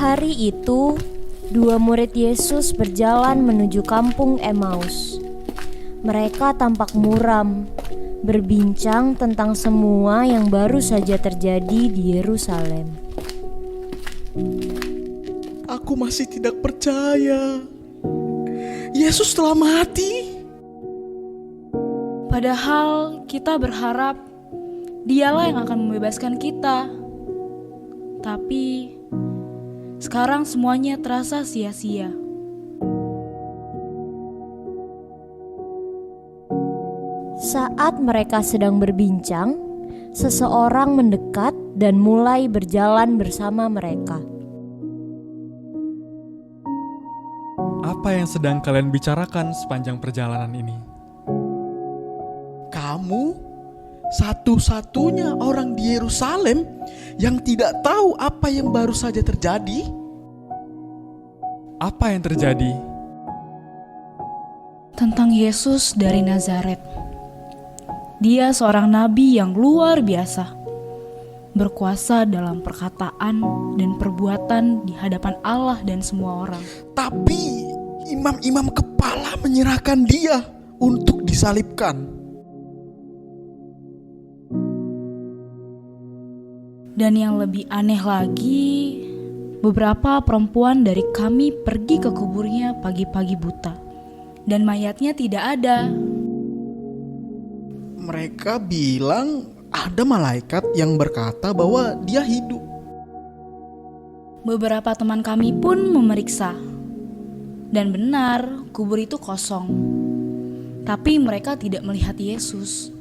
Hari itu, dua murid Yesus berjalan menuju kampung Emmaus. Mereka tampak muram, berbincang tentang semua yang baru saja terjadi di Yerusalem. Aku masih tidak percaya. Yesus telah mati. Padahal kita berharap Dialah yang akan membebaskan kita. Tapi sekarang semuanya terasa sia-sia. Saat mereka sedang berbincang, seseorang mendekat dan mulai berjalan bersama mereka. Apa yang sedang kalian bicarakan sepanjang perjalanan ini? Kamu satu-satunya orang di Yerusalem yang tidak tahu apa yang baru saja terjadi. Apa yang terjadi? Tentang Yesus dari Nazaret. Dia seorang nabi yang luar biasa, berkuasa dalam perkataan dan perbuatan di hadapan Allah dan semua orang. Tapi imam-imam kepala menyerahkan dia untuk disalibkan. Dan yang lebih aneh lagi, beberapa perempuan dari kami pergi ke kuburnya pagi-pagi buta, dan mayatnya tidak ada. Mereka bilang ada malaikat yang berkata bahwa dia hidup. Beberapa teman kami pun memeriksa, dan benar kubur itu kosong. Tapi mereka tidak melihat Yesus.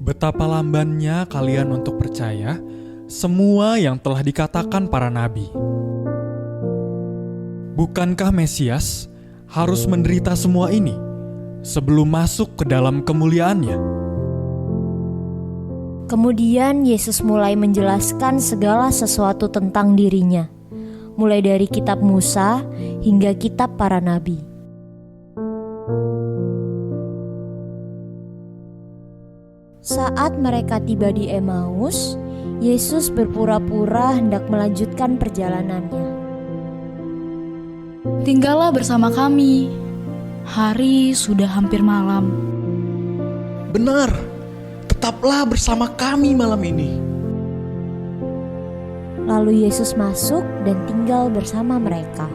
Betapa lambannya kalian untuk percaya semua yang telah dikatakan para nabi. Bukankah Mesias harus menderita semua ini sebelum masuk ke dalam kemuliaannya? Kemudian Yesus mulai menjelaskan segala sesuatu tentang dirinya, mulai dari kitab Musa hingga kitab para nabi. Saat mereka tiba di Emmaus, Yesus berpura-pura hendak melanjutkan perjalanannya. Tinggallah bersama kami. Hari sudah hampir malam. Benar, tetaplah bersama kami malam ini. Lalu Yesus masuk dan tinggal bersama mereka.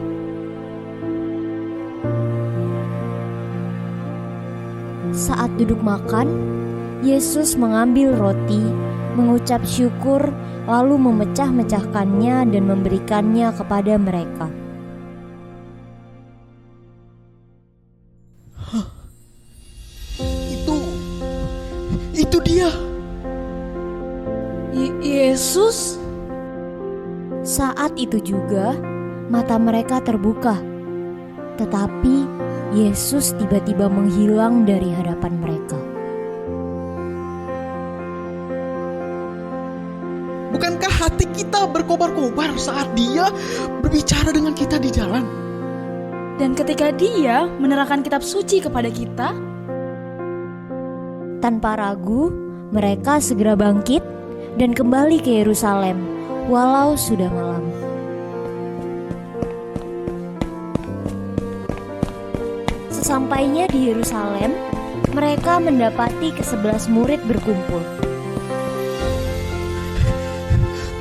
Saat duduk makan, Yesus mengambil roti, mengucap syukur, lalu memecah-mecahkannya dan memberikannya kepada mereka. Itu dia. Yesus? Saat itu juga mata mereka terbuka, tetapi Yesus tiba-tiba menghilang dari hadapan mereka. Bukankah hati kita berkobar-kobar saat dia berbicara dengan kita di jalan? Dan ketika dia menerangkan kitab suci kepada kita, tanpa ragu, mereka segera bangkit dan kembali ke Yerusalem, walau sudah malam. Sesampainya di Yerusalem, mereka mendapati ke-11 murid berkumpul.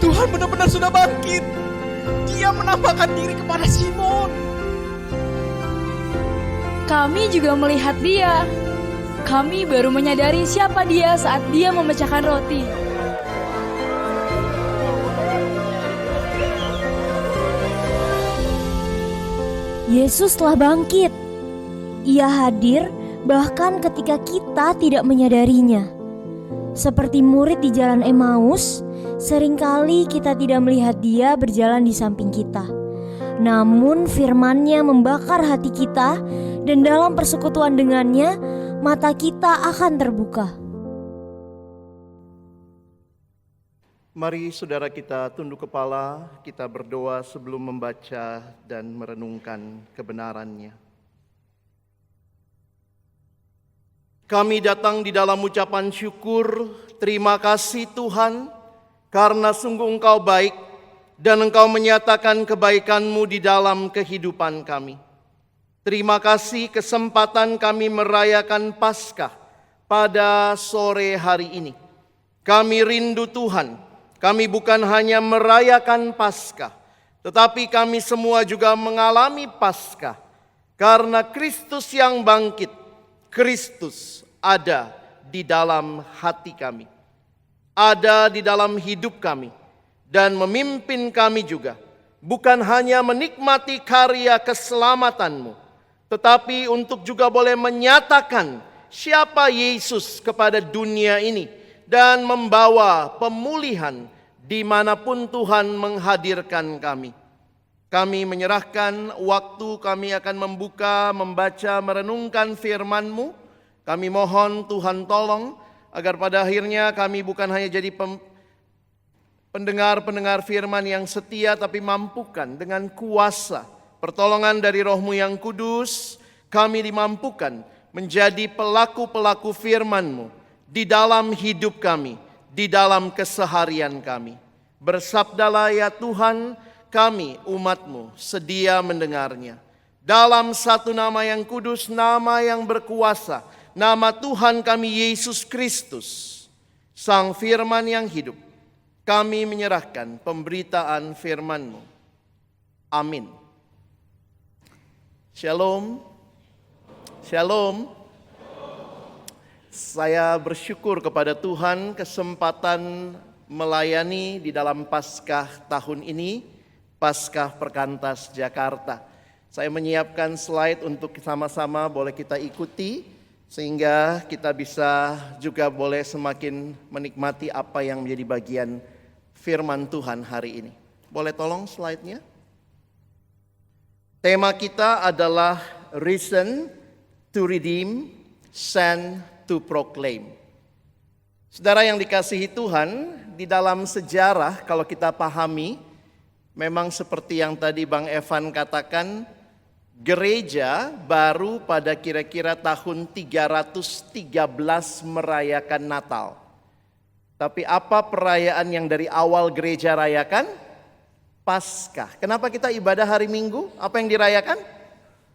Tuhan benar-benar sudah bangkit. Dia menampakkan diri kepada Simon. kami juga melihat dia. Kami baru menyadari siapa dia saat dia memecahkan roti. Yesus telah bangkit. Ia hadir bahkan ketika kita tidak menyadarinya. Seperti murid di jalan Emmaus, seringkali kita tidak melihat dia berjalan di samping kita. Namun firman-Nya membakar hati kita, dan dalam persekutuan dengannya, mata kita akan terbuka. Mari saudara kita tunduk kepala, kita berdoa sebelum membaca dan merenungkan kebenarannya. Kami datang di dalam ucapan syukur, terima kasih Tuhan, karena sungguh Engkau baik dan Engkau menyatakan kebaikan-Mu di dalam kehidupan kami. Terima kasih kesempatan kami merayakan Paskah pada sore hari ini. Kami rindu Tuhan, kami bukan hanya merayakan Paskah, tetapi kami semua juga mengalami Paskah. Karena Kristus yang bangkit, Kristus ada di dalam hati kami, ada di dalam hidup kami, dan memimpin kami juga. Bukan hanya menikmati karya keselamatan-Mu, tetapi untuk juga boleh menyatakan siapa Yesus kepada dunia ini, dan membawa pemulihan dimanapun Tuhan menghadirkan kami. Kami menyerahkan waktu kami akan membuka, membaca, merenungkan firman-Mu. Kami mohon Tuhan tolong agar pada akhirnya kami bukan hanya jadi pendengar-pendengar firman yang setia, tapi mampukan dengan kuasa pertolongan dari Roh-Mu yang kudus, kami dimampukan menjadi pelaku-pelaku firman-Mu di dalam hidup kami, di dalam keseharian kami. Bersabdalah ya Tuhan, kami umat-Mu sedia mendengarnya. Dalam satu nama yang kudus, nama yang berkuasa, nama Tuhan kami Yesus Kristus, Sang Firman yang hidup, kami menyerahkan pemberitaan firman-Mu. Amin. Shalom. Shalom. Saya bersyukur kepada Tuhan kesempatan melayani di dalam Paskah tahun ini, Paskah Perkantas Jakarta. Saya menyiapkan slide untuk sama-sama boleh kita ikuti, sehingga kita bisa juga boleh semakin menikmati apa yang menjadi bagian firman Tuhan hari ini. Boleh tolong slide-nya? Tema kita adalah Reason to Redeem, Send to Proclaim. Saudara yang dikasihi Tuhan, di dalam sejarah kalau kita pahami, memang seperti yang tadi Bang Evan katakan, gereja baru pada kira-kira tahun 313 merayakan Natal. Tapi apa perayaan yang dari awal gereja rayakan? Paskah. Kenapa kita ibadah hari Minggu? Apa yang dirayakan?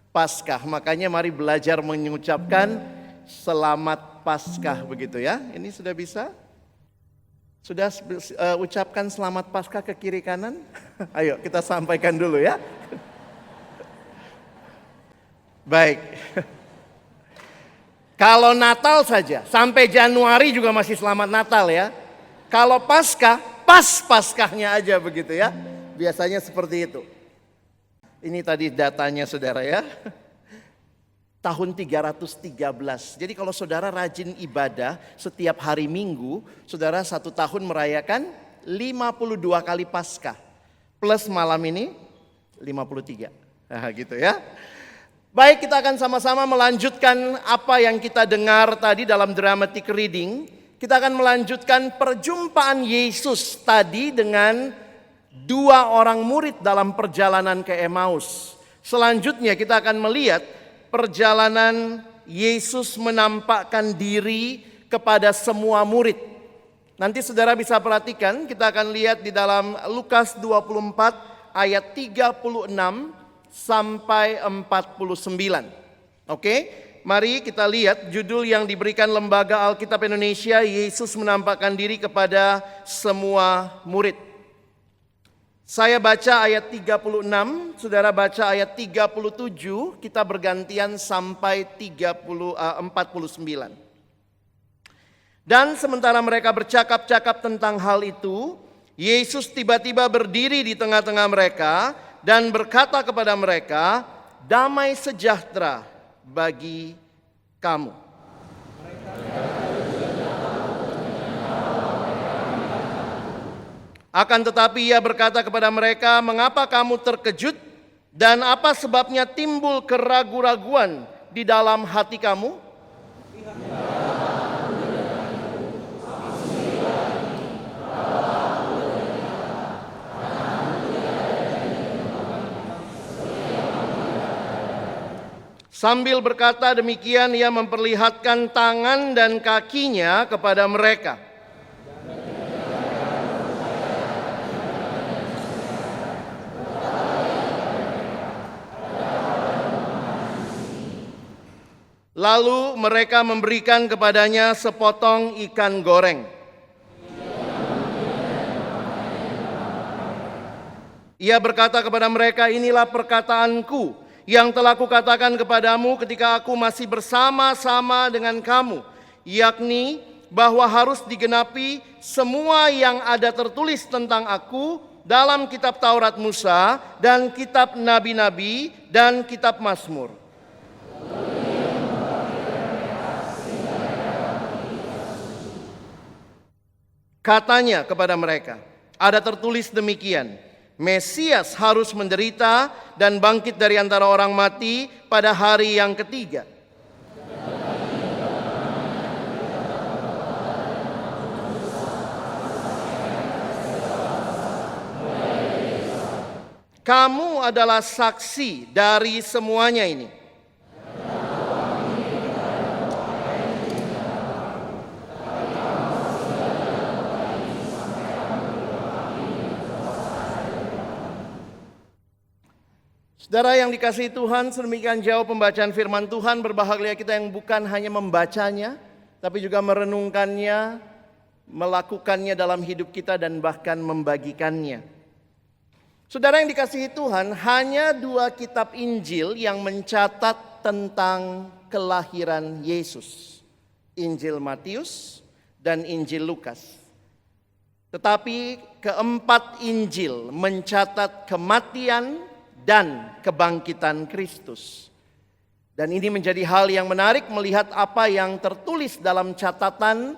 Paskah. Makanya mari belajar mengucapkan selamat Paskah begitu ya. Ini sudah bisa? Sudah ucapkan selamat Paskah ke kiri kanan? Ayo kita sampaikan dulu ya. Baik. Kalau Natal saja, sampai Januari juga masih selamat Natal ya. Kalau Paskah, pas Paskahnya aja begitu ya. Biasanya seperti itu. Ini tadi datanya saudara ya. Tahun 313. Jadi kalau saudara rajin ibadah setiap hari Minggu, saudara satu tahun merayakan 52 kali Paskah. Plus malam ini 53. Nah gitu ya. Baik, kita akan sama-sama melanjutkan apa yang kita dengar tadi dalam dramatic reading. Kita akan melanjutkan perjumpaan Yesus tadi dengan dua orang murid dalam perjalanan ke Emmaus. Selanjutnya kita akan melihat perjalanan Yesus menampakkan diri kepada semua murid. Nanti saudara bisa perhatikan, kita akan lihat di dalam Lukas 24 ayat 36 sampai 49. Oke, mari kita lihat judul yang diberikan Lembaga Alkitab Indonesia, Yesus menampakkan diri kepada semua murid. Saya baca ayat 36, saudara baca ayat 37, kita bergantian sampai 49. Dan sementara mereka bercakap-cakap tentang hal itu, Yesus tiba-tiba berdiri di tengah-tengah mereka dan berkata kepada mereka, "Damai sejahtera bagi kamu." Akan tetapi ia berkata kepada mereka, "Mengapa kamu terkejut dan apa sebabnya timbul keraguan-raguan di dalam hati kamu? Sambil berkata demikian, ia memperlihatkan tangan dan kakinya kepada mereka. Lalu mereka memberikan kepadanya sepotong ikan goreng. Ia berkata kepada mereka, inilah perkataanku yang telah kukatakan kepadamu ketika aku masih bersama-sama dengan kamu, yakni bahwa harus digenapi semua yang ada tertulis tentang aku dalam kitab Taurat Musa dan kitab nabi-nabi dan kitab Mazmur. Katanya kepada mereka, ada tertulis demikian, Mesias harus menderita dan bangkit dari antara orang mati pada hari yang ketiga. Kamu adalah saksi dari semuanya ini. Saudara yang dikasihi Tuhan, sedemikian jauh pembacaan firman Tuhan. Berbahagia kita yang bukan hanya membacanya, tapi juga merenungkannya, melakukannya dalam hidup kita dan bahkan membagikannya. Saudara yang dikasihi Tuhan, hanya 2 kitab Injil yang mencatat tentang kelahiran Yesus. Injil Matius dan Injil Lukas. Tetapi keempat Injil mencatat kematian dan kebangkitan Kristus. Dan ini menjadi hal yang menarik melihat apa yang tertulis dalam catatan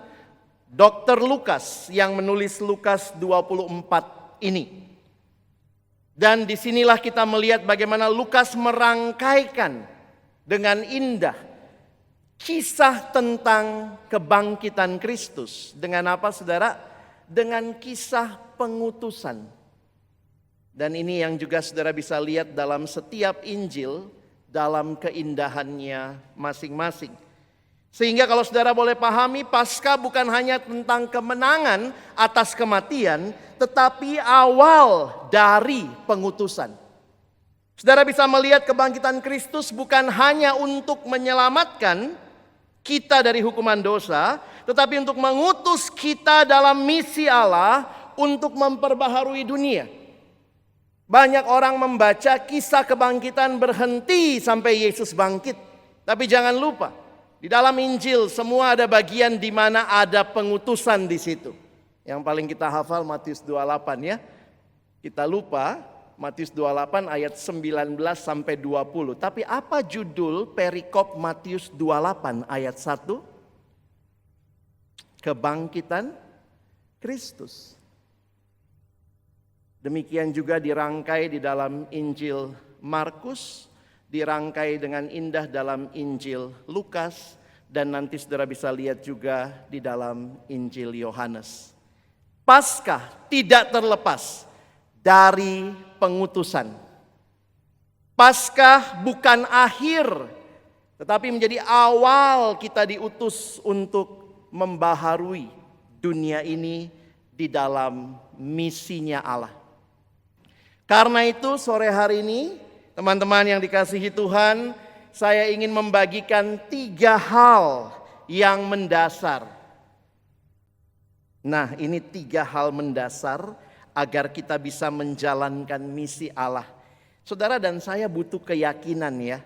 Dr. Lukas yang menulis Lukas 24 ini. Dan disinilah kita melihat bagaimana Lukas merangkaikan dengan indah kisah tentang kebangkitan Kristus. Dengan apa saudara? Dengan kisah pengutusan. Dan ini yang juga saudara bisa lihat dalam setiap Injil, dalam keindahannya masing-masing. Sehingga kalau saudara boleh pahami, Paskah bukan hanya tentang kemenangan atas kematian, tetapi awal dari pengutusan. Saudara bisa melihat kebangkitan Kristus bukan hanya untuk menyelamatkan kita dari hukuman dosa, tetapi untuk mengutus kita dalam misi Allah untuk memperbaharui dunia. Banyak orang membaca kisah kebangkitan berhenti sampai Yesus bangkit. Tapi jangan lupa, di dalam Injil semua ada bagian di mana ada pengutusan di situ. Yang paling kita hafal Matius 28 ya. Kita lupa Matius 28 ayat 19 sampai 20. Tapi apa judul perikop Matius 28 ayat 1? Kebangkitan Kristus. Demikian juga dirangkai di dalam Injil Markus, dirangkai dengan indah dalam Injil Lukas, dan nanti saudara bisa lihat juga di dalam Injil Yohanes. Paskah tidak terlepas dari pengutusan. Paskah bukan akhir, tetapi menjadi awal kita diutus untuk membaharui dunia ini di dalam misinya Allah. Karena itu sore hari ini teman-teman yang dikasihi Tuhan, saya ingin membagikan 3 hal yang mendasar. Nah, ini 3 hal mendasar agar kita bisa menjalankan misi Allah. Saudara dan saya butuh keyakinan ya.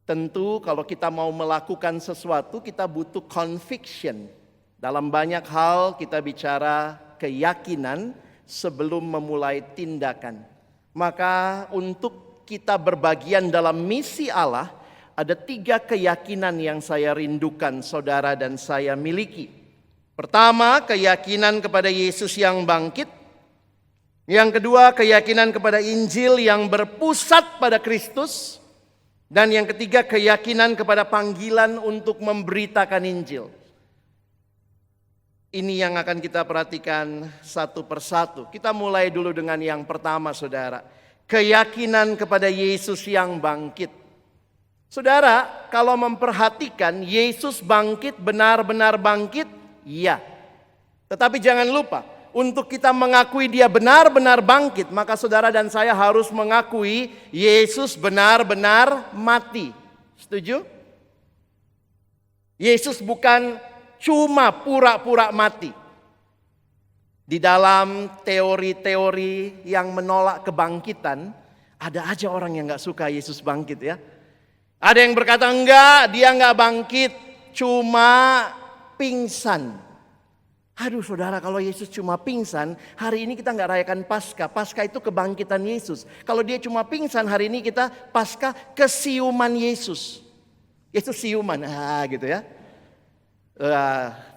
Tentu kalau kita mau melakukan sesuatu kita butuh conviction. Dalam banyak hal kita bicara keyakinan sebelum memulai tindakan. Maka untuk kita berbagian dalam misi Allah, ada 3 keyakinan yang saya rindukan saudara dan saya miliki. Pertama, keyakinan kepada Yesus yang bangkit. Yang kedua, keyakinan kepada Injil yang berpusat pada Kristus. Dan yang ketiga, keyakinan kepada panggilan untuk memberitakan Injil. Ini yang akan kita perhatikan satu persatu. Kita mulai dulu dengan yang pertama saudara. Keyakinan kepada Yesus yang bangkit. Saudara, kalau memperhatikan Yesus bangkit, benar-benar bangkit, iya. Tetapi jangan lupa, untuk kita mengakui dia benar-benar bangkit, maka saudara dan saya harus mengakui Yesus benar-benar mati. Setuju? Yesus bukan cuma pura-pura mati. Di dalam teori-teori yang menolak kebangkitan, ada aja orang yang gak suka Yesus bangkit ya. Ada yang berkata enggak, dia enggak bangkit, cuma pingsan. Aduh saudara, kalau Yesus cuma pingsan, hari ini kita enggak rayakan Paskah. Paskah itu kebangkitan Yesus. Kalau dia cuma pingsan, hari ini kita Paskah kesiuman Yesus. Yesus siuman, gitu ya.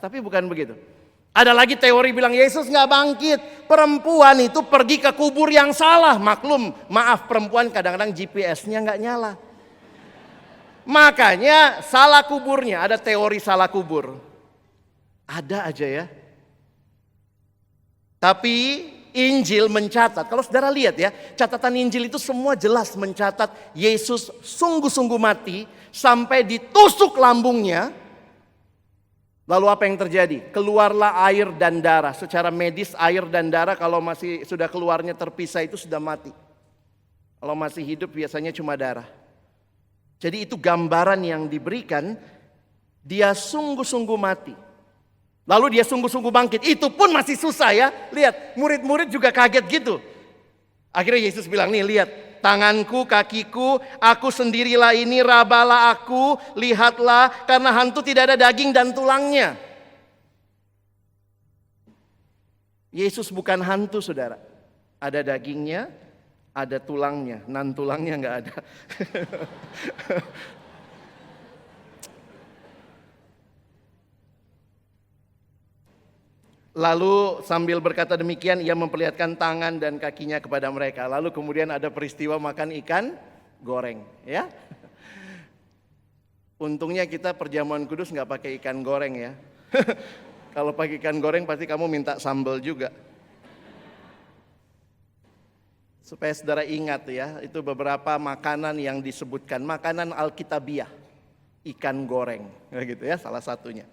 Tapi bukan begitu. Ada lagi teori bilang Yesus enggak bangkit. Perempuan itu pergi ke kubur yang salah. Maklum, maaf perempuan kadang-kadang GPS-nya enggak nyala. Makanya salah kuburnya, ada teori salah kubur. Ada aja ya. Tapi Injil mencatat, kalau saudara lihat ya, catatan Injil itu semua jelas mencatat Yesus sungguh-sungguh mati sampai ditusuk lambungnya. Lalu apa yang terjadi? Keluarlah air dan darah. Secara medis air dan darah kalau masih sudah keluarnya terpisah itu sudah mati. Kalau masih hidup biasanya cuma darah. Jadi itu gambaran yang diberikan, dia sungguh-sungguh mati. Lalu dia sungguh-sungguh bangkit, itu pun masih susah ya. Lihat, murid-murid juga kaget gitu. Akhirnya Yesus bilang, nih lihat, tanganku, kakiku, aku sendirilah ini, rabalah aku, lihatlah, karena hantu tidak ada daging dan tulangnya. Yesus bukan hantu saudara, ada dagingnya, ada tulangnya, nan tulangnya nggak ada. Lalu sambil berkata demikian ia memperlihatkan tangan dan kakinya kepada mereka. Lalu kemudian ada peristiwa makan ikan goreng, ya. Untungnya kita perjamuan kudus nggak pakai ikan goreng ya. Kalau pakai ikan goreng pasti kamu minta sambal juga. Supaya saudara ingat ya, itu beberapa makanan yang disebutkan. Makanan Alkitabiah, ikan goreng. Gitu ya, salah satunya.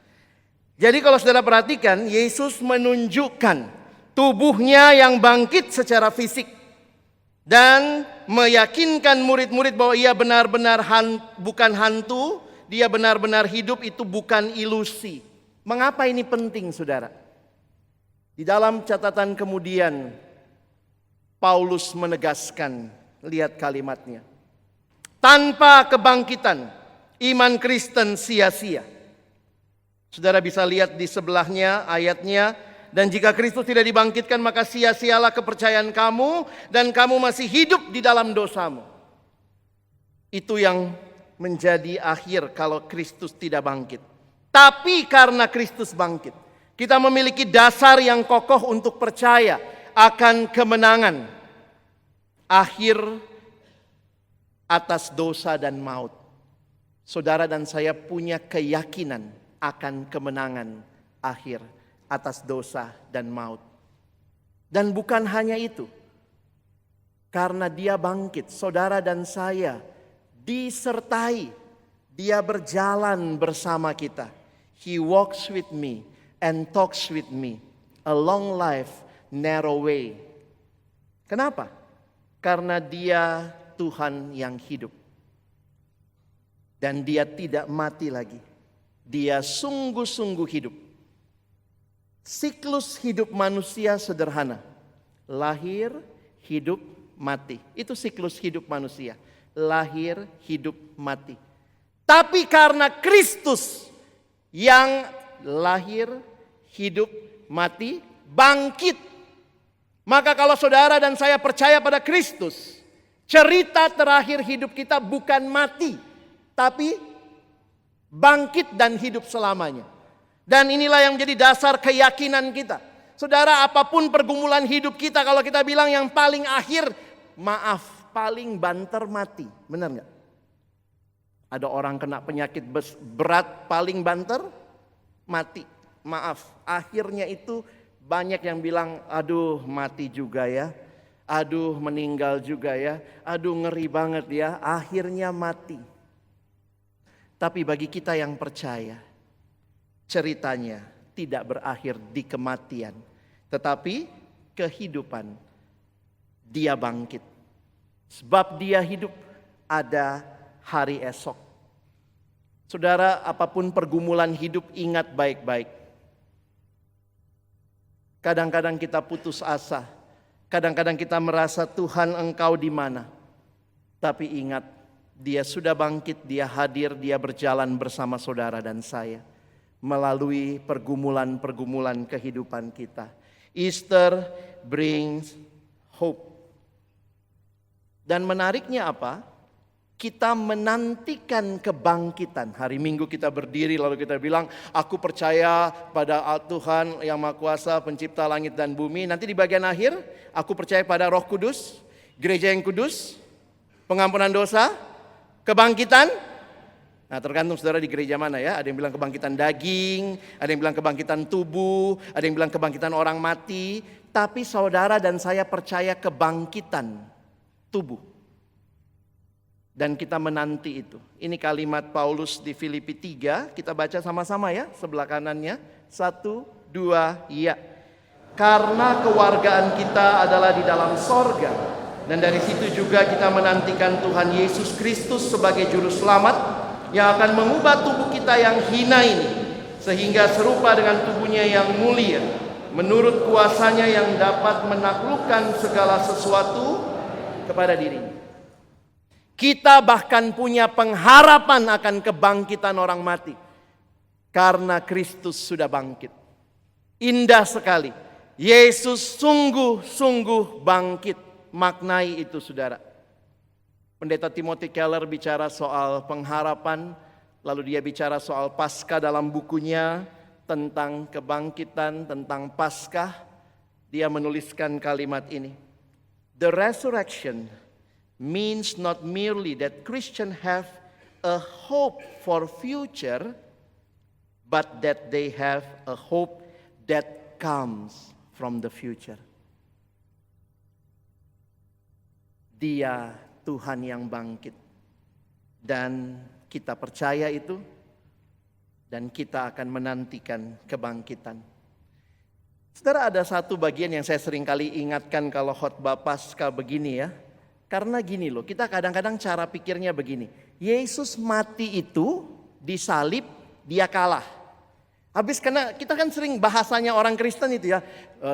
Jadi kalau saudara perhatikan, Yesus menunjukkan tubuhnya yang bangkit secara fisik. Dan meyakinkan murid-murid bahwa ia benar-benar bukan hantu, dia benar-benar hidup, itu bukan ilusi. Mengapa ini penting saudara? Di dalam catatan kemudian, Paulus menegaskan, lihat kalimatnya. Tanpa kebangkitan, iman Kristen sia-sia. Saudara bisa lihat di sebelahnya ayatnya. Dan jika Kristus tidak dibangkitkan, maka sia-sialah kepercayaan kamu. Dan kamu masih hidup di dalam dosamu. Itu yang menjadi akhir kalau Kristus tidak bangkit. Tapi karena Kristus bangkit, kita memiliki dasar yang kokoh untuk percaya akan kemenangan akhir atas dosa dan maut. Saudara dan saya punya keyakinan akan kemenangan akhir atas dosa dan maut. Dan bukan hanya itu. Karena dia bangkit, saudara dan saya disertai. Dia berjalan bersama kita. He walks with me and talks with me. A long life, narrow way. Kenapa? Karena dia Tuhan yang hidup. Dan dia tidak mati lagi. Dia sungguh-sungguh hidup. Siklus hidup manusia sederhana. Lahir, hidup, mati. Itu siklus hidup manusia. Lahir, hidup, mati. Tapi karena Kristus yang lahir, hidup, mati, bangkit. Maka kalau saudara dan saya percaya pada Kristus, cerita terakhir hidup kita bukan mati, tapi bangkit dan hidup selamanya. Dan inilah yang menjadi dasar keyakinan kita. Saudara, apapun pergumulan hidup kita, kalau kita bilang yang paling akhir, maaf, paling banter mati. Benar nggak? Ada orang kena penyakit berat paling banter, mati. Maaf, akhirnya itu banyak yang bilang, aduh mati juga ya. Aduh meninggal juga ya. Aduh ngeri banget ya, akhirnya mati. Tapi bagi kita yang percaya, ceritanya tidak berakhir di kematian, tetapi kehidupan. Dia bangkit. Sebab dia hidup, ada hari esok. Saudara, apapun pergumulan hidup, ingat baik-baik. Kadang-kadang kita putus asa. Kadang-kadang kita merasa, Tuhan engkau di mana? Tapi ingat, dia sudah bangkit, dia hadir, dia berjalan bersama saudara dan saya. Melalui pergumulan-pergumulan kehidupan kita. Easter brings hope. Dan menariknya apa? Kita menantikan kebangkitan. Hari Minggu kita berdiri lalu kita bilang, aku percaya pada Tuhan yang Maha Kuasa, pencipta langit dan bumi. Nanti di bagian akhir, aku percaya pada Roh Kudus, gereja yang kudus, pengampunan dosa, kebangkitan. Nah, tergantung saudara di gereja mana ya. Ada yang bilang kebangkitan daging, ada yang bilang kebangkitan tubuh, ada yang bilang kebangkitan orang mati. Tapi saudara dan saya percaya kebangkitan tubuh. Dan kita menanti itu. Ini kalimat Paulus di Filipi 3. Kita baca sama-sama ya, sebelah kanannya. 1, 2, ya. Karena kewargaan kita adalah di dalam sorga. Dan dari situ juga kita menantikan Tuhan Yesus Kristus sebagai juru selamat yang akan mengubah tubuh kita yang hina ini sehingga serupa dengan tubuhnya yang mulia, menurut kuasanya yang dapat menaklukkan segala sesuatu kepada dirinya. Kita bahkan punya pengharapan akan kebangkitan orang mati karena Kristus sudah bangkit. Indah sekali. Yesus sungguh-sungguh bangkit. Maknai itu saudara. Pendeta Timothy Keller bicara soal pengharapan, lalu dia bicara soal Paskah dalam bukunya tentang kebangkitan, tentang Paskah. Dia menuliskan kalimat ini. The resurrection means not merely that Christians have a hope for future, but that they have a hope that comes from the future. Dia Tuhan yang bangkit. Dan kita percaya itu. Dan kita akan menantikan kebangkitan. Saudara, ada satu bagian yang saya sering kali ingatkan kalau khotbah Paskah begini ya. Karena gini loh, kita kadang-kadang cara pikirnya begini. Yesus mati itu disalib, dia kalah. Habis karena kita kan sering bahasanya orang Kristen itu ya.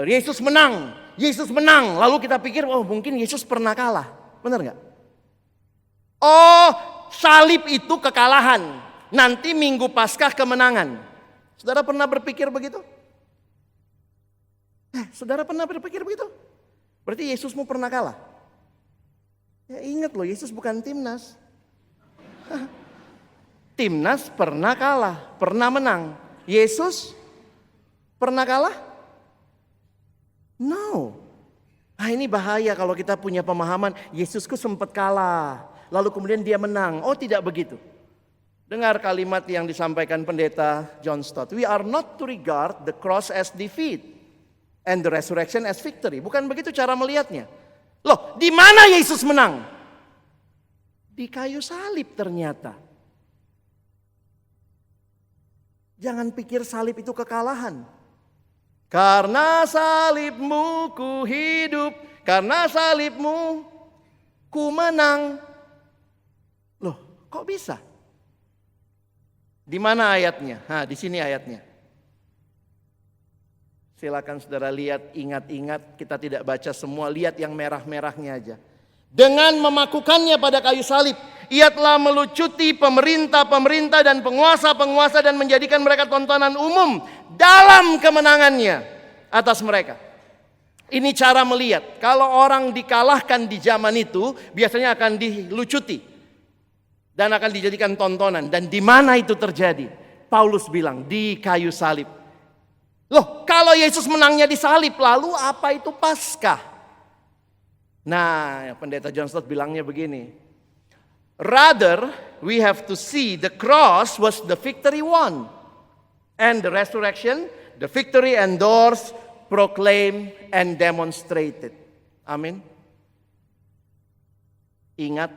Yesus menang, Yesus menang. Lalu kita pikir, oh mungkin Yesus pernah kalah. Benar gak? Oh, salib itu kekalahan. Nanti Minggu Paskah kemenangan. Saudara pernah berpikir begitu? Saudara pernah berpikir begitu? Berarti Yesusmu pernah kalah? Ya ingat loh, Yesus bukan timnas. Timnas pernah kalah, pernah menang. Yesus pernah kalah? No. Ini bahaya kalau kita punya pemahaman Yesusku sempat kalah, lalu kemudian dia menang. Oh tidak begitu. Dengar kalimat yang disampaikan pendeta John Stott. We are not to regard the cross as defeat and the resurrection as victory. Bukan begitu cara melihatnya. Loh, di mana Yesus menang? Di kayu salib ternyata. Jangan pikir salib itu kekalahan. Karena salibmu ku hidup, karena salibmu ku menang. Loh, kok bisa? Di mana ayatnya? Di sini ayatnya. Silakan saudara lihat, ingat-ingat, kita tidak baca semua, lihat yang merah-merahnya aja. Dengan memakukannya pada kayu salib, ia telah melucuti pemerintah-pemerintah dan penguasa-penguasa dan menjadikan mereka tontonan umum dalam kemenangannya atas mereka. Ini cara melihat, kalau orang dikalahkan di zaman itu, biasanya akan dilucuti dan akan dijadikan tontonan. Dan di mana itu terjadi? Paulus bilang, di kayu salib. Loh, kalau Yesus menangnya di salib, lalu apa itu Paskah? Nah, pendeta John Stott bilangnya begini. Rather, we have to see the cross was the victory won. And the resurrection, the victory endorsed, proclaimed, and demonstrated. Amin. Ingat,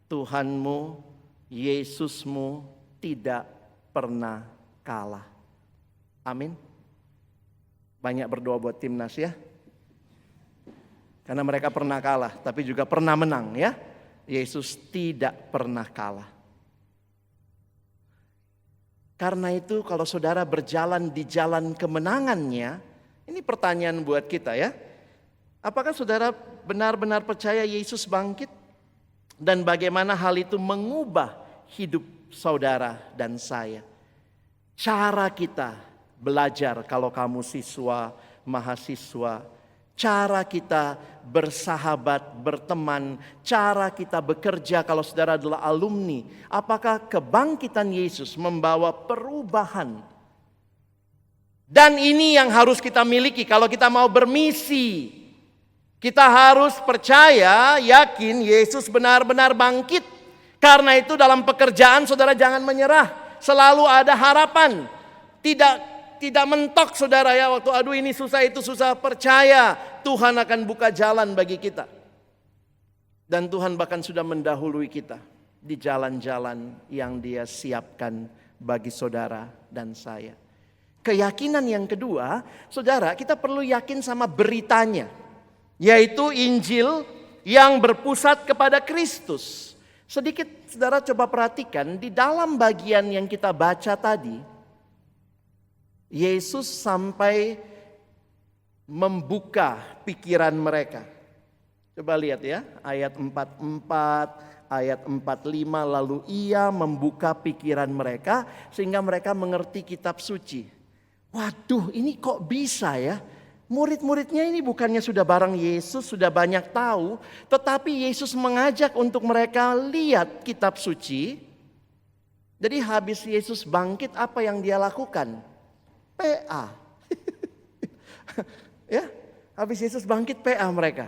Tuhanmu, Yesusmu tidak pernah kalah. Amin. Banyak berdoa buat timnas ya. Karena mereka pernah kalah, tapi juga pernah menang ya. Yesus tidak pernah kalah. Karena itu kalau saudara berjalan di jalan kemenangannya, ini pertanyaan buat kita ya. Apakah saudara benar-benar percaya Yesus bangkit? Dan bagaimana hal itu mengubah hidup saudara dan saya? Cara kita belajar kalau kamu siswa, mahasiswa, cara kita bersahabat, berteman, cara kita bekerja kalau saudara adalah alumni. Apakah kebangkitan Yesus membawa perubahan? Dan ini yang harus kita miliki kalau kita mau bermisi. Kita harus percaya, yakin Yesus benar-benar bangkit. Karena itu dalam pekerjaan saudara jangan menyerah. Selalu ada harapan. Tidak mentok saudara ya, waktu aduh ini susah itu susah, percaya Tuhan akan buka jalan bagi kita. Dan Tuhan bahkan sudah mendahului kita di jalan-jalan yang Dia siapkan bagi saudara dan saya. Keyakinan yang kedua, saudara, kita perlu yakin sama beritanya, yaitu Injil yang berpusat kepada Kristus. Sedikit saudara coba perhatikan di dalam bagian yang kita baca tadi, Yesus sampai membuka pikiran mereka. Coba lihat ya, ayat 44, ayat 45, lalu Ia membuka pikiran mereka sehingga mereka mengerti kitab suci. Waduh, ini kok bisa ya? Murid-muridnya ini bukannya sudah bareng Yesus, sudah banyak tahu, tetapi Yesus mengajak untuk mereka lihat kitab suci. Jadi habis Yesus bangkit, apa yang Dia lakukan? PA. Ya, habis Yesus bangkit PA mereka.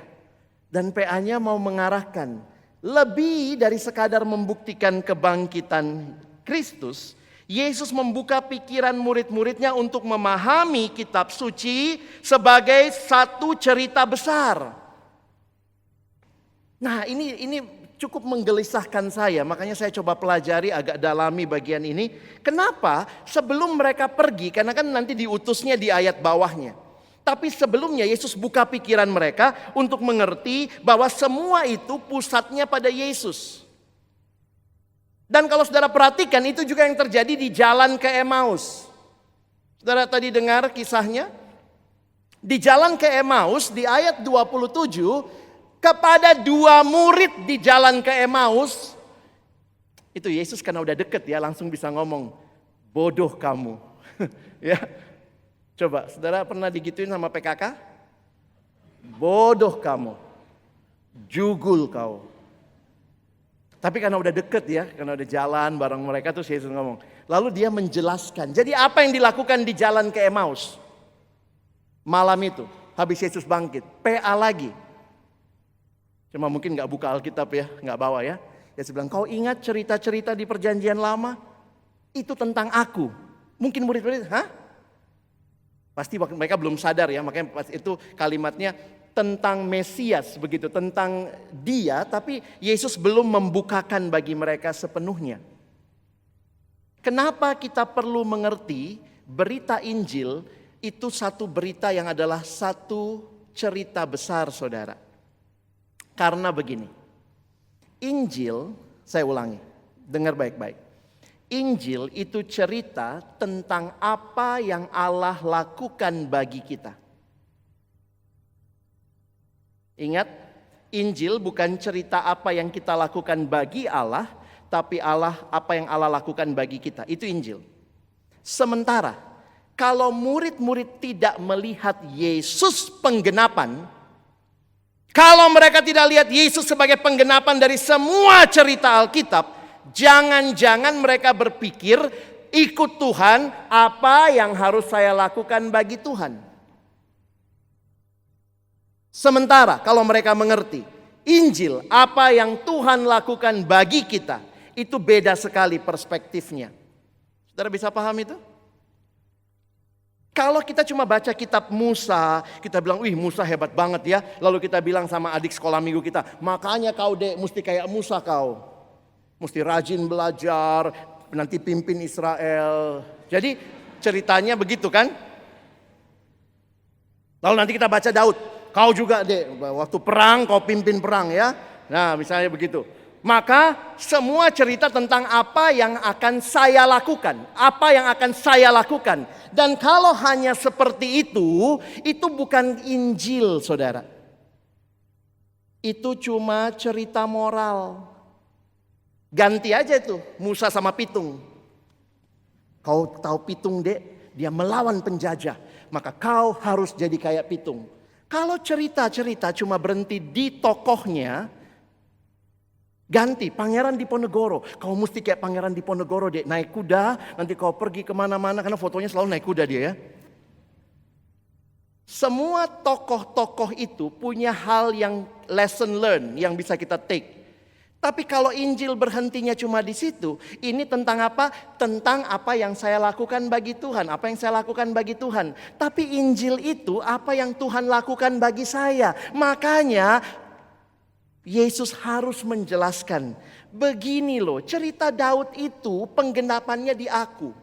Dan PA-nya mau mengarahkan lebih dari sekadar membuktikan kebangkitan Kristus. Yesus membuka pikiran murid-muridnya untuk memahami kitab suci sebagai satu cerita besar. Nah, ini cukup menggelisahkan saya, makanya saya coba pelajari agak dalami bagian ini. Kenapa sebelum mereka pergi, karena kan nanti diutusnya di ayat bawahnya. Tapi sebelumnya Yesus buka pikiran mereka untuk mengerti bahwa semua itu pusatnya pada Yesus. Dan kalau saudara perhatikan itu juga yang terjadi di jalan ke Emmaus. Saudara tadi dengar kisahnya? Di jalan ke Emmaus di ayat 27, kepada dua murid di jalan ke Emmaus, itu Yesus karena udah deket ya langsung bisa ngomong, bodoh kamu. Ya, coba saudara pernah digituin sama PKK? Bodoh kamu, jugul kau. Tapi karena udah deket ya, karena udah jalan bareng mereka tuh Yesus ngomong. Lalu Dia menjelaskan. Jadi apa yang dilakukan di jalan ke Emmaus? Malam itu, habis Yesus bangkit, PA lagi. Cuma mungkin gak buka Alkitab ya, gak bawa ya. Yesus bilang, kau ingat cerita-cerita di perjanjian lama? Itu tentang aku. Mungkin murid-murid, hah? Pasti mereka belum sadar ya, makanya pas itu kalimatnya tentang Mesias begitu, tentang Dia, tapi Yesus belum membukakan bagi mereka sepenuhnya. Kenapa kita perlu mengerti berita Injil itu satu berita yang adalah satu cerita besar saudara? Karena begini, Injil, saya ulangi, dengar baik-baik. Injil itu cerita tentang apa yang Allah lakukan bagi kita. Ingat, Injil bukan cerita apa yang kita lakukan bagi Allah, tapi apa yang Allah lakukan bagi kita. Itu Injil. Sementara, kalau murid-murid tidak melihat Yesus penggenapan, kalau mereka tidak lihat Yesus sebagai penggenapan dari semua cerita Alkitab, jangan-jangan mereka berpikir, ikut Tuhan, apa yang harus saya lakukan bagi Tuhan? Sementara kalau mereka mengerti Injil, apa yang Tuhan lakukan bagi kita, itu beda sekali perspektifnya. Saudara bisa paham itu? Kalau kita cuma baca kitab Musa, kita bilang, wih Musa hebat banget ya. Lalu kita bilang sama adik sekolah minggu kita, makanya kau dek mesti kayak Musa kau. Mesti rajin belajar, nanti pimpin Israel. Jadi ceritanya begitu kan? Lalu nanti kita baca Daud. Kau juga deh, waktu perang kau pimpin perang ya. Nah misalnya begitu. Maka semua cerita tentang apa yang akan saya lakukan. Apa yang akan saya lakukan. Dan kalau hanya seperti itu bukan Injil saudara. Itu cuma cerita moral. Ganti aja itu Musa sama pitung. Kau tahu pitung dek, dia melawan penjajah. Maka kau harus jadi kayak pitung. Kalau cerita-cerita cuma berhenti di tokohnya, ganti Pangeran Diponegoro. Kau mesti kayak Pangeran Diponegoro dek, naik kuda, nanti kau pergi kemana-mana karena fotonya selalu naik kuda dia ya. Semua tokoh-tokoh itu punya hal yang lesson learn yang bisa kita take. Tapi kalau Injil berhentinya cuma di situ, ini tentang apa? Tentang apa yang saya lakukan bagi Tuhan, apa yang saya lakukan bagi Tuhan. Tapi Injil itu apa yang Tuhan lakukan bagi saya. Makanya Yesus harus menjelaskan, begini loh, cerita Daud itu penggenapannya di aku.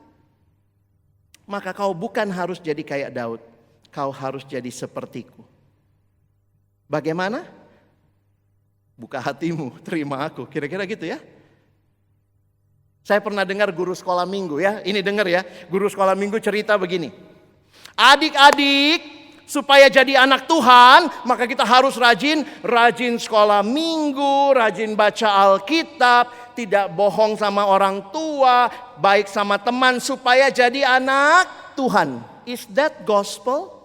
Maka kau bukan harus jadi kayak Daud, kau harus jadi sepertiku. Bagaimana? Buka hatimu, terima aku. Kira-kira gitu ya. Saya pernah dengar guru sekolah minggu ya. Ini dengar ya. Guru sekolah minggu cerita begini. Adik-adik, supaya jadi anak Tuhan, maka kita harus rajin sekolah minggu, rajin baca Alkitab, tidak bohong sama orang tua, baik sama teman supaya jadi anak Tuhan. Is that gospel?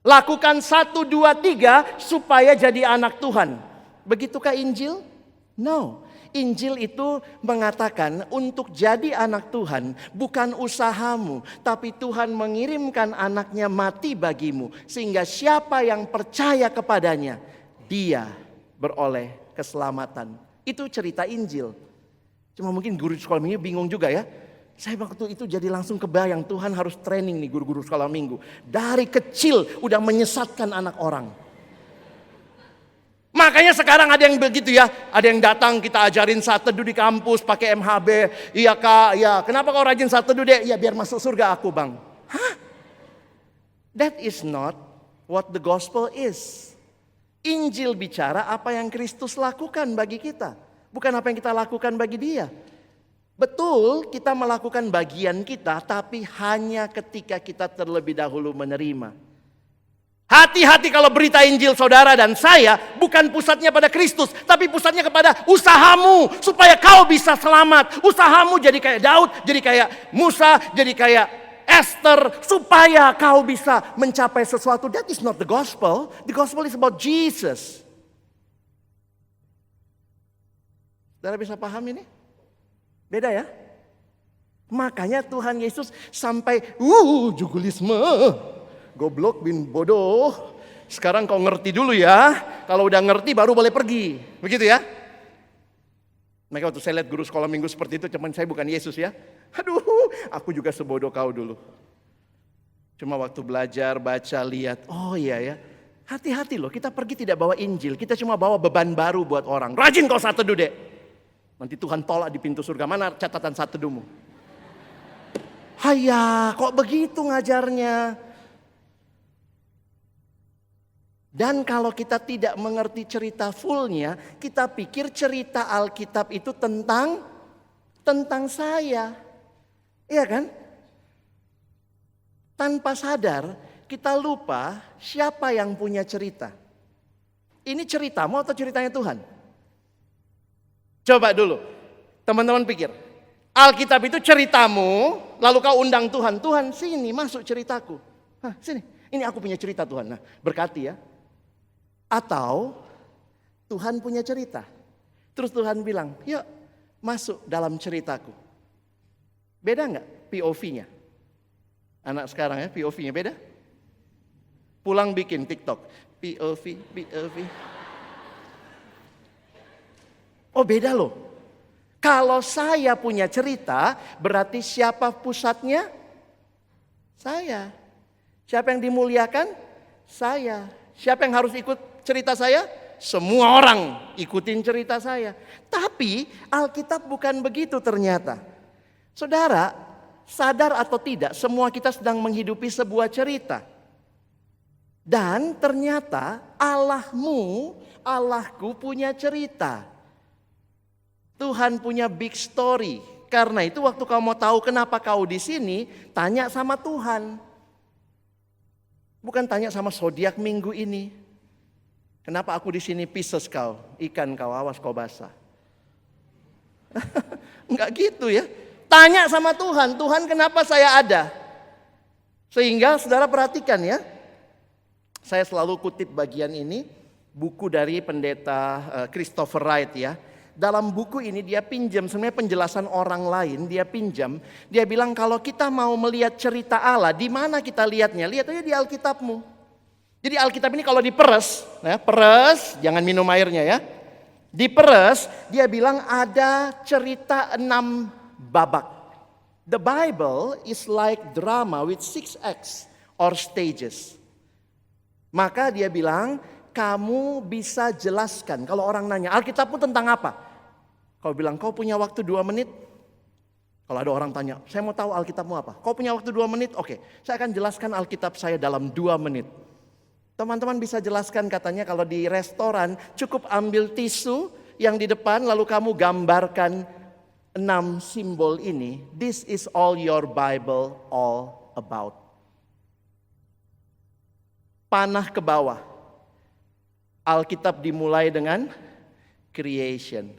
Lakukan 1, 2, 3 supaya jadi anak Tuhan. Begitukah Injil? No. Injil itu mengatakan untuk jadi anak Tuhan bukan usahamu, tapi Tuhan mengirimkan anaknya mati bagimu. Sehingga siapa yang percaya kepadanya, dia beroleh keselamatan. Itu cerita Injil. Cuma mungkin guru sekolah minggu bingung juga ya. Saya waktu itu jadi langsung kebayang Tuhan harus training nih guru-guru sekolah minggu. Dari kecil udah menyesatkan anak orang. Makanya sekarang ada yang begitu ya. Ada yang datang kita ajarin saat teduh di kampus pakai MHB. Iya kak, ya kenapa kau rajin saat teduh deh? Ya biar masuk surga aku bang. Hah? That is not what the gospel is. Injil bicara apa yang Kristus lakukan bagi kita. Bukan apa yang kita lakukan bagi dia. Betul kita melakukan bagian kita, tapi hanya ketika kita terlebih dahulu menerima. Hati-hati kalau berita Injil saudara dan saya bukan pusatnya pada Kristus, tapi pusatnya kepada usahamu supaya kau bisa selamat. Usahamu jadi kayak Daud, jadi kayak Musa, jadi kayak Esther supaya kau bisa mencapai sesuatu. That is not the gospel. The gospel is about Jesus. Saudara bisa paham ini? Beda ya? Makanya Tuhan Yesus sampai jugulisme. Goblok bin bodoh. Sekarang kau ngerti dulu ya. Kalau udah ngerti baru boleh pergi. Begitu ya. Maka waktu saya lihat guru sekolah minggu seperti itu, cuman saya bukan Yesus ya. Aduh, aku juga sebodoh kau dulu. Cuma waktu belajar, baca, lihat. Oh iya ya. Hati-hati loh, kita pergi tidak bawa Injil. Kita cuma bawa beban baru buat orang. Rajin kau saat teduh dek. Nanti Tuhan tolak di pintu surga. Mana catatan saat teduhmu? Hayya, kok begitu ngajarnya? Dan kalau kita tidak mengerti cerita fullnya, kita pikir cerita Alkitab itu tentang saya. Iya kan? Tanpa sadar, kita lupa siapa yang punya cerita. Ini ceritamu atau ceritanya Tuhan? Coba dulu, teman-teman pikir. Alkitab itu ceritamu, lalu kau undang Tuhan. Tuhan sini masuk ceritaku. Hah, sini, ini aku punya cerita Tuhan. Nah, berkati ya. Atau Tuhan punya cerita. Terus Tuhan bilang, yuk masuk dalam ceritaku. Beda nggak POV-nya? Anak sekarang ya POV-nya beda? Pulang bikin TikTok. POV. Oh beda loh. Kalau saya punya cerita, berarti siapa pusatnya? Saya. Siapa yang dimuliakan? Saya. Siapa yang harus ikut cerita saya? Semua orang ikutin cerita saya. Tapi Alkitab bukan begitu ternyata. Saudara, sadar atau tidak, semua kita sedang menghidupi sebuah cerita. Dan ternyata Allahmu, Allahku punya cerita. Tuhan punya big story. Karena itu waktu kau mau tahu kenapa kau di sini, tanya sama Tuhan. Bukan tanya sama zodiak minggu ini. Kenapa aku di sini Pisces kau, ikan kau, awas kau basah. Enggak gitu ya. Tanya sama Tuhan, Tuhan kenapa saya ada? Sehingga saudara perhatikan ya. Saya selalu kutip bagian ini, buku dari pendeta Christopher Wright ya. Dalam buku ini dia pinjam, sebenarnya penjelasan orang lain dia pinjam. Dia bilang kalau kita mau melihat cerita Allah, di mana kita lihatnya? Lihat aja di Alkitabmu. Jadi Alkitab ini kalau diperes, ya, peres, jangan minum airnya ya. Diperes, dia bilang ada cerita 6 babak. The Bible is like drama with 6 acts or stages. Maka dia bilang, kamu bisa jelaskan. Kalau orang nanya, Alkitabmu tentang apa? Kau bilang, kau punya waktu 2 menit? Kalau ada orang tanya, saya mau tahu Alkitabmu apa? Kau punya waktu 2 menit? Oke, saya akan jelaskan Alkitab saya dalam 2 menit. Teman-teman bisa jelaskan katanya kalau di restoran, cukup ambil tisu yang di depan, lalu kamu gambarkan 6 simbol ini. This is all your Bible all about. Panah ke bawah. Alkitab dimulai dengan creation.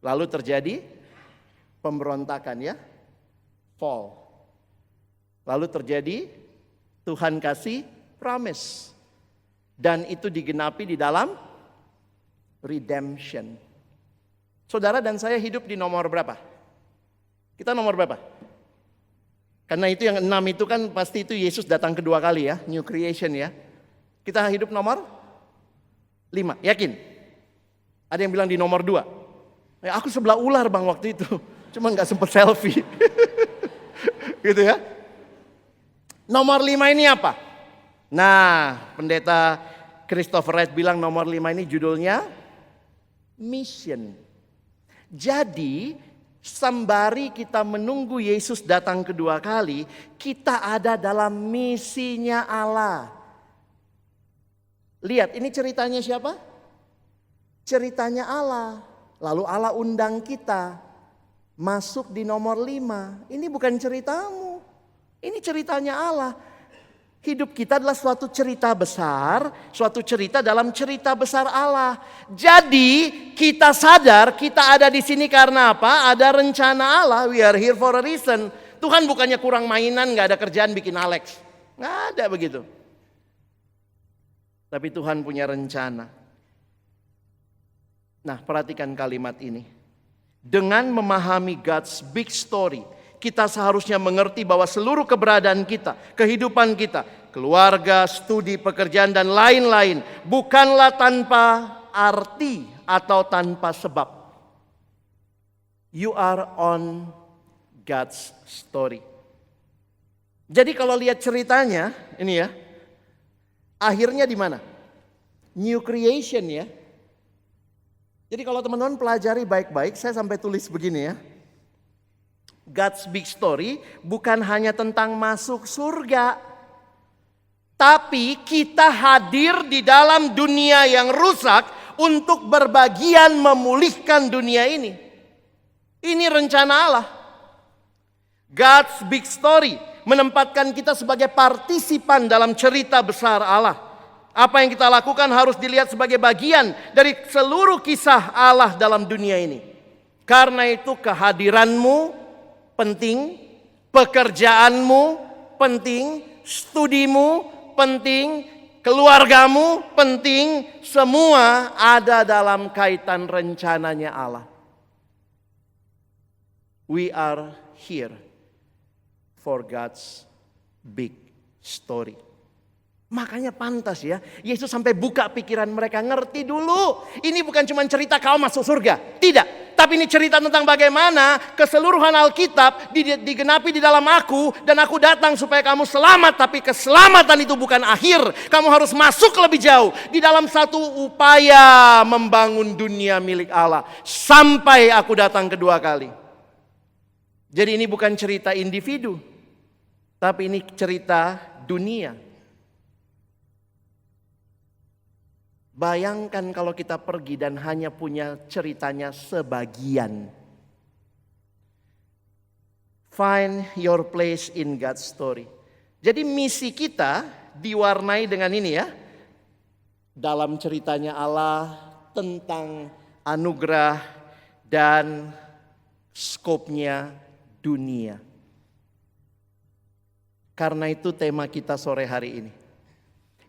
Lalu terjadi pemberontakan ya. Fall. Lalu terjadi Tuhan kasih promise. Dan itu digenapi di dalam redemption. Saudara dan saya hidup di nomor berapa? Kita nomor berapa? Karena itu yang 6 itu kan pasti itu Yesus datang kedua kali ya, new creation ya. Kita hidup nomor 5, yakin? Ada yang bilang di nomor 2. Aku sebelah ular bang waktu itu, cuma gak sempet selfie. Gitu ya. Nomor 5 ini apa? Nah, pendeta Christopher Wright bilang nomor 5 ini judulnya mission. Jadi, sembari kita menunggu Yesus datang kedua kali, kita ada dalam misinya Allah. Lihat, ini ceritanya siapa? Ceritanya Allah. Lalu Allah undang kita masuk di nomor 5. Ini bukan ceritamu. Ini ceritanya Allah. Hidup kita adalah suatu cerita besar, suatu cerita dalam cerita besar Allah. Jadi kita sadar kita ada di sini karena apa? Ada rencana Allah. We are here for a reason. Tuhan bukannya kurang mainan, gak ada kerjaan bikin Alex. Gak ada begitu. Tapi Tuhan punya rencana. Nah, perhatikan kalimat ini. Dengan memahami God's big story, kita seharusnya mengerti bahwa seluruh keberadaan kita, kehidupan kita, keluarga, studi, pekerjaan, dan lain-lain bukanlah tanpa arti atau tanpa sebab. You are on God's story. Jadi kalau lihat ceritanya, ini ya, akhirnya di mana? New creation ya. Jadi kalau teman-teman pelajari baik-baik, saya sampai tulis begini ya. God's big story bukan hanya tentang masuk surga. Tapi kita hadir di dalam dunia yang rusak untuk berbagian memulihkan dunia ini. Ini rencana Allah. God's big story menempatkan kita sebagai partisipan dalam cerita besar Allah. Apa yang kita lakukan harus dilihat sebagai bagian dari seluruh kisah Allah dalam dunia ini. Karena itu kehadiranmu penting, pekerjaanmu penting, studimu penting, keluargamu penting, semua ada dalam kaitan rencananya Allah. We are here for God's big story. Makanya pantas ya, Yesus sampai buka pikiran mereka, ngerti dulu. Ini bukan cuma cerita kau masuk surga, tidak. Tapi ini cerita tentang bagaimana keseluruhan Alkitab digenapi di dalam aku. Dan aku datang supaya kamu selamat, tapi keselamatan itu bukan akhir. Kamu harus masuk lebih jauh di dalam satu upaya membangun dunia milik Allah. Sampai aku datang kedua kali. Jadi ini bukan cerita individu, tapi ini cerita dunia. Bayangkan kalau kita pergi dan hanya punya ceritanya sebagian. Find your place in God's story. Jadi misi kita diwarnai dengan ini ya. Dalam ceritanya Allah tentang anugerah dan skopnya dunia. Karena itu tema kita sore hari ini.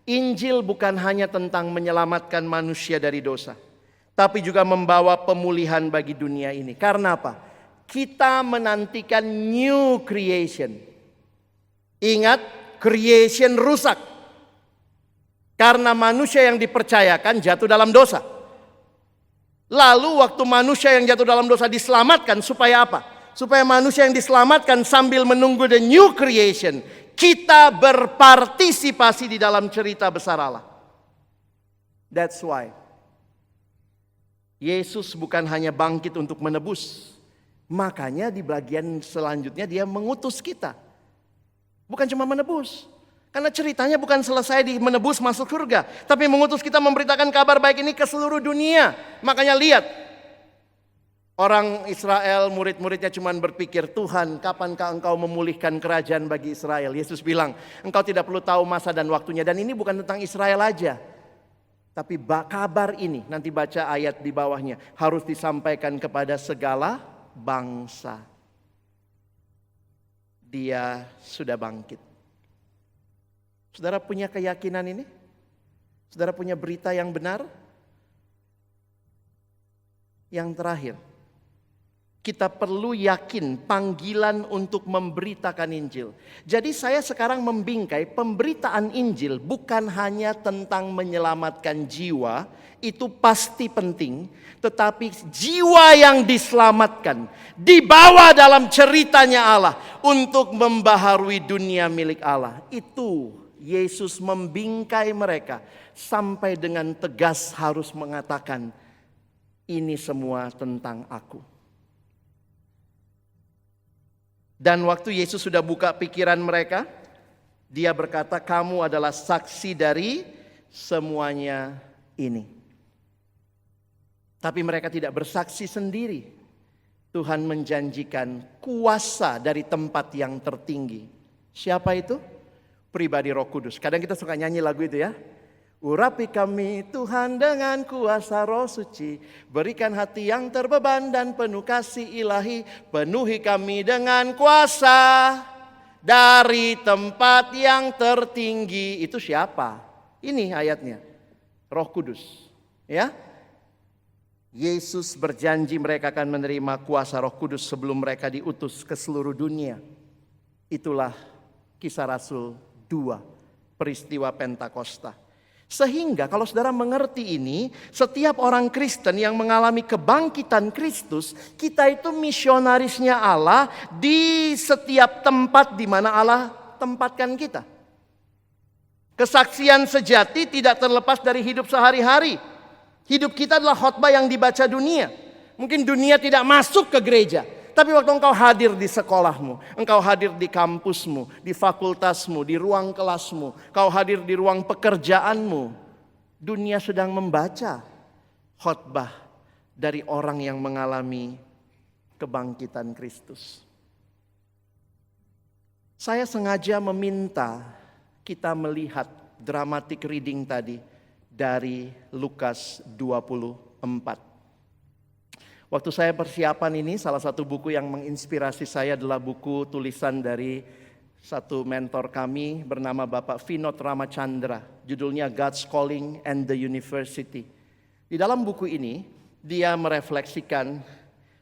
Injil bukan hanya tentang menyelamatkan manusia dari dosa, tapi juga membawa pemulihan bagi dunia ini. Karena apa? Kita menantikan new creation. Ingat, creation rusak. Karena manusia yang dipercayakan jatuh dalam dosa. Lalu waktu manusia yang jatuh dalam dosa diselamatkan supaya apa? Supaya manusia yang diselamatkan sambil menunggu the new creation, kita berpartisipasi di dalam cerita besar Allah. That's why Yesus bukan hanya bangkit untuk menebus. Makanya di bagian selanjutnya dia mengutus kita. Bukan cuma menebus. Karena ceritanya bukan selesai di menebus masuk surga, tapi mengutus kita memberitakan kabar baik ini ke seluruh dunia. Makanya lihat, orang Israel, murid-muridnya cuma berpikir, Tuhan kapankah engkau memulihkan kerajaan bagi Israel? Yesus bilang, engkau tidak perlu tahu masa dan waktunya. Dan ini bukan tentang Israel aja. Tapi kabar ini, nanti baca ayat di bawahnya, harus disampaikan kepada segala bangsa. Dia sudah bangkit. Saudara punya keyakinan ini? Saudara punya berita yang benar? Yang terakhir, kita perlu yakin panggilan untuk memberitakan Injil. Jadi saya sekarang membingkai pemberitaan Injil bukan hanya tentang menyelamatkan jiwa, itu pasti penting. Tetapi jiwa yang diselamatkan dibawa dalam ceritanya Allah untuk membaharui dunia milik Allah. Itu Yesus membingkai mereka sampai dengan tegas harus mengatakan, ini semua tentang aku. Dan waktu Yesus sudah buka pikiran mereka, dia berkata, kamu adalah saksi dari semuanya ini. Tapi mereka tidak bersaksi sendiri. Tuhan menjanjikan kuasa dari tempat yang tertinggi. Siapa itu? Pribadi Roh Kudus. Kadang kita suka nyanyi lagu itu ya. Urapi kami Tuhan dengan kuasa Roh Suci. Berikan hati yang terbeban dan penuh kasih ilahi. Penuhi kami dengan kuasa dari tempat yang tertinggi. Itu siapa? Ini ayatnya. Roh Kudus. Ya. Yesus berjanji mereka akan menerima kuasa Roh Kudus sebelum mereka diutus ke seluruh dunia. Itulah Kisah Rasul 2, peristiwa Pentakosta. Sehingga kalau saudara mengerti ini, setiap orang Kristen yang mengalami kebangkitan Kristus, kita itu misionarisnya Allah di setiap tempat di mana Allah tempatkan kita. Kesaksian sejati tidak terlepas dari hidup sehari-hari. Hidup kita adalah khotbah yang dibaca dunia. Mungkin dunia tidak masuk ke gereja, tapi waktu engkau hadir di sekolahmu, engkau hadir di kampusmu, di fakultasmu, di ruang kelasmu, engkau hadir di ruang pekerjaanmu, dunia sedang membaca khotbah dari orang yang mengalami kebangkitan Kristus. Saya sengaja meminta kita melihat dramatic reading tadi dari Lukas 24. Waktu saya persiapan ini, salah satu buku yang menginspirasi saya adalah buku tulisan dari satu mentor kami bernama Bapak Vinod Ramachandra. Judulnya God's Calling and the University. Di dalam buku ini, dia merefleksikan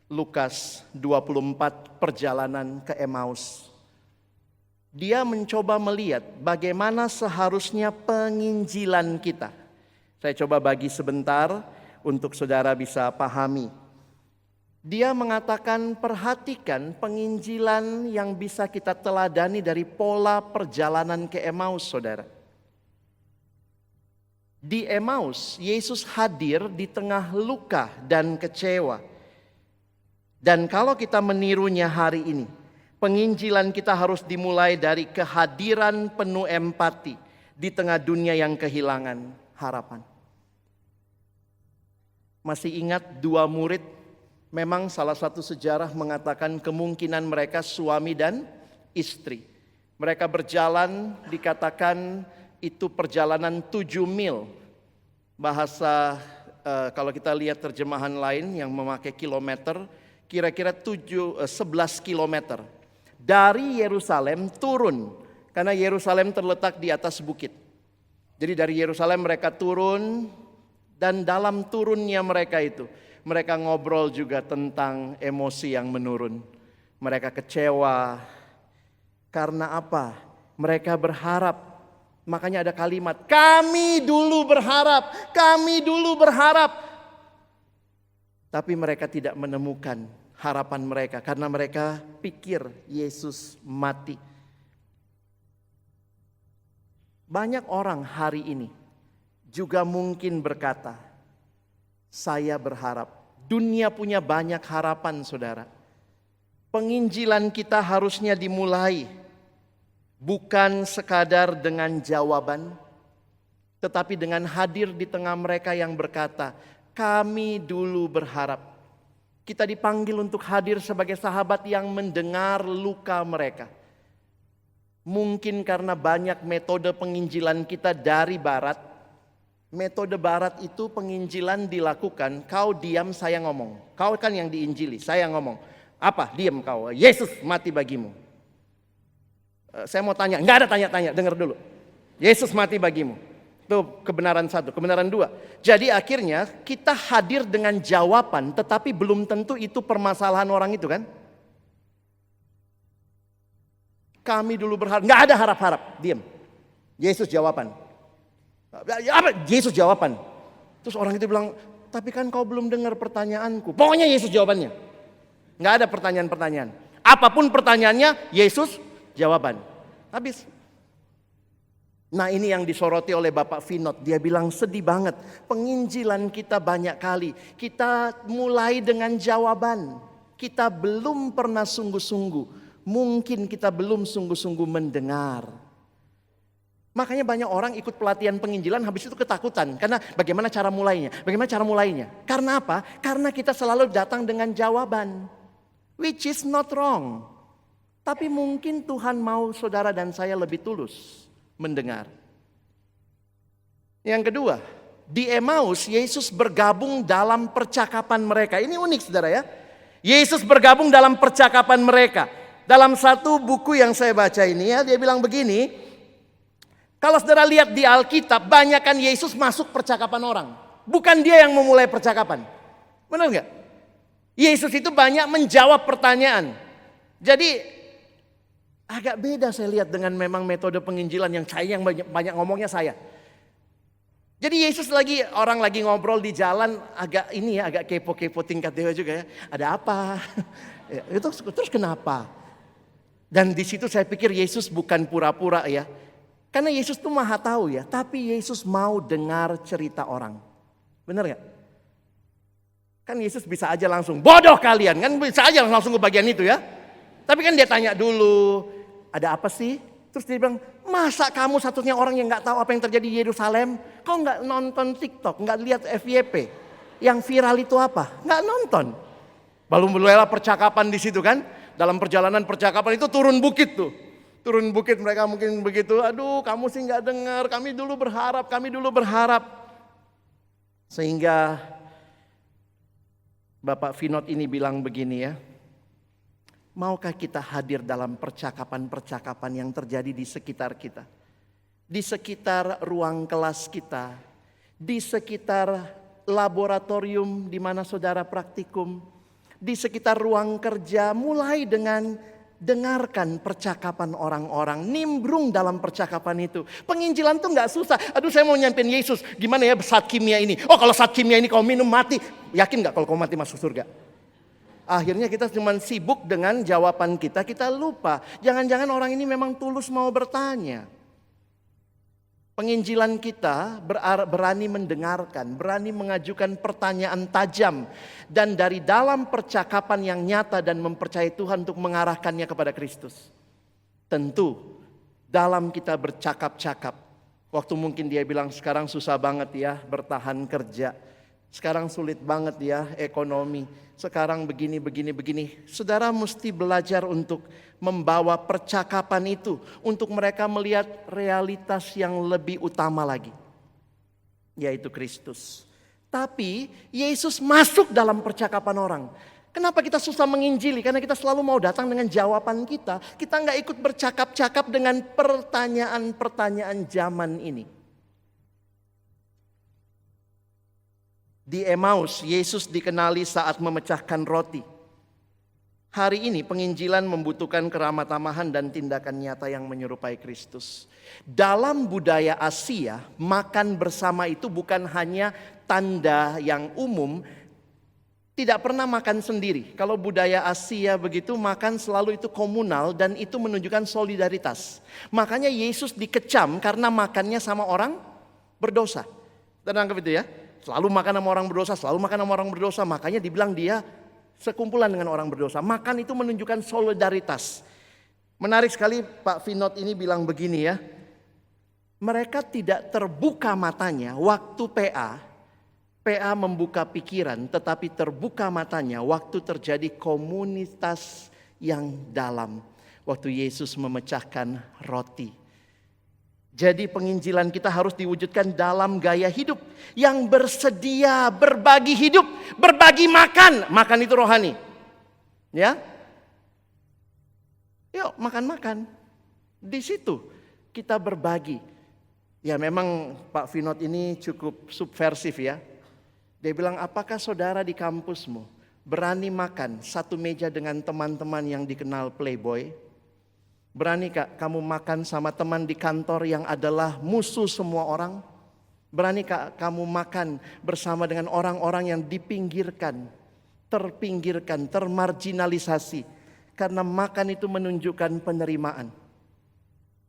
Lukas 24 perjalanan ke Emmaus. Dia mencoba melihat bagaimana seharusnya penginjilan kita. Saya coba bagi sebentar untuk saudara bisa pahami. Dia mengatakan perhatikan penginjilan yang bisa kita teladani dari pola perjalanan ke Emmaus, saudara. Di Emmaus, Yesus hadir di tengah luka dan kecewa. Dan kalau kita menirunya hari ini, penginjilan kita harus dimulai dari kehadiran penuh empati di tengah dunia yang kehilangan harapan. Masih ingat 2 murid? Memang salah satu sejarah mengatakan kemungkinan mereka suami dan istri. Mereka berjalan, dikatakan itu perjalanan 7 mil. Bahasa kalau kita lihat terjemahan lain yang memakai kilometer, kira-kira 11 kilometer. Dari Yerusalem turun, karena Yerusalem terletak di atas bukit. Jadi dari Yerusalem mereka turun, dan dalam turunnya mereka itu, mereka ngobrol juga tentang emosi yang menurun. Mereka kecewa. Karena apa? Mereka berharap. Makanya ada kalimat, kami dulu berharap, kami dulu berharap. Tapi mereka tidak menemukan harapan mereka karena mereka pikir Yesus mati. Banyak orang hari ini juga mungkin berkata, saya berharap. Dunia punya banyak harapan, saudara. Penginjilan kita harusnya dimulai bukan sekadar dengan jawaban, tetapi dengan hadir di tengah mereka yang berkata, kami dulu berharap. Kita dipanggil untuk hadir sebagai sahabat yang mendengar luka mereka. Mungkin karena banyak metode penginjilan kita dari barat. Metode barat itu penginjilan dilakukan, kau diam saya ngomong. Kau kan yang diinjili, saya ngomong. Apa? Diam kau, Yesus mati bagimu. Saya mau tanya, enggak ada tanya-tanya, dengar dulu. Yesus mati bagimu. Itu kebenaran 1, kebenaran 2. Jadi akhirnya kita hadir dengan jawaban, tetapi belum tentu itu permasalahan orang itu kan. Kami dulu berharap, enggak ada harap-harap, diam. Yesus jawaban. Apa? Yesus jawaban. Terus orang itu bilang, tapi kan kau belum dengar pertanyaanku. Pokoknya Yesus jawabannya. Enggak ada pertanyaan-pertanyaan. Apapun pertanyaannya, Yesus jawaban. Habis. Nah ini yang disoroti oleh Bapak Vinod. Dia bilang sedih banget. Penginjilan kita banyak kali. Kita mulai dengan jawaban. Kita belum pernah sungguh-sungguh. Mungkin kita belum sungguh-sungguh mendengar. Makanya banyak orang ikut pelatihan penginjilan habis itu ketakutan. Karena bagaimana cara mulainya? Bagaimana cara mulainya? Karena apa? Karena kita selalu datang dengan jawaban. Which is not wrong. Tapi mungkin Tuhan mau saudara dan saya lebih tulus mendengar. Yang kedua, di Emmaus Yesus bergabung dalam percakapan mereka. Ini unik saudara ya. Yesus bergabung dalam percakapan mereka. Dalam satu buku yang saya baca ini ya, dia bilang begini. Kalau saudara lihat di Alkitab, banyakkan Yesus masuk percakapan orang. Bukan dia yang memulai percakapan. Benar nggak? Yesus itu banyak menjawab pertanyaan. Jadi agak beda saya lihat dengan memang metode penginjilan yang saya yang banyak ngomongnya saya. Jadi Yesus orang lagi ngobrol di jalan agak ini ya, agak kepo-kepo tingkat dewa juga ya. Ada apa? Ya, itu terus kenapa? Dan di situ saya pikir Yesus bukan pura-pura ya. Karena Yesus tuh maha tahu ya. Tapi Yesus mau dengar cerita orang. Benar gak? Kan Yesus bisa aja langsung, bodoh kalian. Kan bisa aja langsung ke bagian itu ya. Tapi kan dia tanya dulu, ada apa sih? Terus dia bilang, masa kamu satunya orang yang gak tahu apa yang terjadi di Yerusalem? Kau gak nonton TikTok, gak lihat FYP? Yang viral itu apa? Gak nonton. Mulailah percakapan di situ kan. Dalam perjalanan percakapan itu turun bukit tuh. Turun bukit mereka mungkin begitu, aduh kamu sih gak dengar, kami dulu berharap. Sehingga Bapak Vinod ini bilang begini ya. Maukah kita hadir dalam percakapan-percakapan yang terjadi di sekitar kita? Di sekitar ruang kelas kita, di sekitar laboratorium di mana saudara praktikum, di sekitar ruang kerja, mulai dengan dengarkan percakapan orang-orang, nimbrung dalam percakapan itu. Penginjilan tuh gak susah. Aduh saya mau nyampein Yesus, gimana ya zat kimia ini? Oh kalau zat kimia ini kau minum mati, yakin gak kalau kau mati masuk surga? Akhirnya kita cuma sibuk dengan jawaban kita lupa. Jangan-jangan orang ini memang tulus mau bertanya. Penginjilan kita berani mendengarkan, berani mengajukan pertanyaan tajam. Dan dari dalam percakapan yang nyata dan mempercayai Tuhan untuk mengarahkannya kepada Kristus. Tentu dalam kita bercakap-cakap. Waktu mungkin dia bilang sekarang susah banget ya bertahan kerja. Sekarang sulit banget ya ekonomi. Sekarang begini. Saudara mesti belajar untuk membawa percakapan itu. Untuk mereka melihat realitas yang lebih utama lagi. Yaitu Kristus. Tapi Yesus masuk dalam percakapan orang. Kenapa kita susah menginjili? Karena kita selalu mau datang dengan jawaban kita. Kita nggak ikut bercakap-cakap dengan pertanyaan-pertanyaan zaman ini. Di Emmaus, Yesus dikenali saat memecahkan roti. Hari ini penginjilan membutuhkan keramah tamahan dan tindakan nyata yang menyerupai Kristus. Dalam budaya Asia, makan bersama itu bukan hanya tanda yang umum, tidak pernah makan sendiri. Kalau budaya Asia begitu, makan selalu itu komunal dan itu menunjukkan solidaritas. Makanya Yesus dikecam karena makannya sama orang berdosa. Dan anggap itu ya, selalu makan sama orang berdosa, makanya dibilang dia sekumpulan dengan orang berdosa. Makan itu menunjukkan solidaritas. Menarik sekali Pak Vinod ini bilang begini ya. Mereka tidak terbuka matanya waktu PA membuka pikiran, tetapi terbuka matanya waktu terjadi komunitas yang dalam. Waktu Yesus memecahkan roti. Jadi penginjilan kita harus diwujudkan dalam gaya hidup yang bersedia berbagi hidup, berbagi makan. Makan itu rohani. Ya. Yuk makan-makan. Di situ kita berbagi. Ya memang Pak Vinod ini cukup subversif ya. Dia bilang, apakah saudara di kampusmu berani makan satu meja dengan teman-teman yang dikenal playboy? Berani kak kamu makan sama teman di kantor yang adalah musuh semua orang? Berani kak kamu makan bersama dengan orang-orang yang dipinggirkan, terpinggirkan, termarginalisasi? Karena makan itu menunjukkan penerimaan.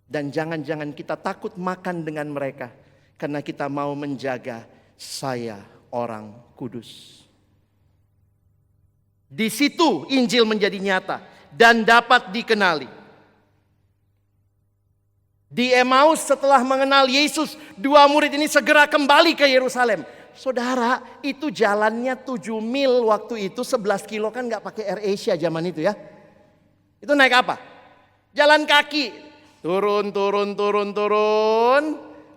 Dan jangan-jangan kita takut makan dengan mereka. Karena kita mau menjaga saya orang kudus. Di situ Injil menjadi nyata dan dapat dikenali. Di Emmaus setelah mengenal Yesus, dua murid ini segera kembali ke Yerusalem. Saudara, itu jalannya 7 mil waktu itu, 11 kilo kan gak pakai Air Asia zaman itu ya. Itu naik apa? Jalan kaki. Turun.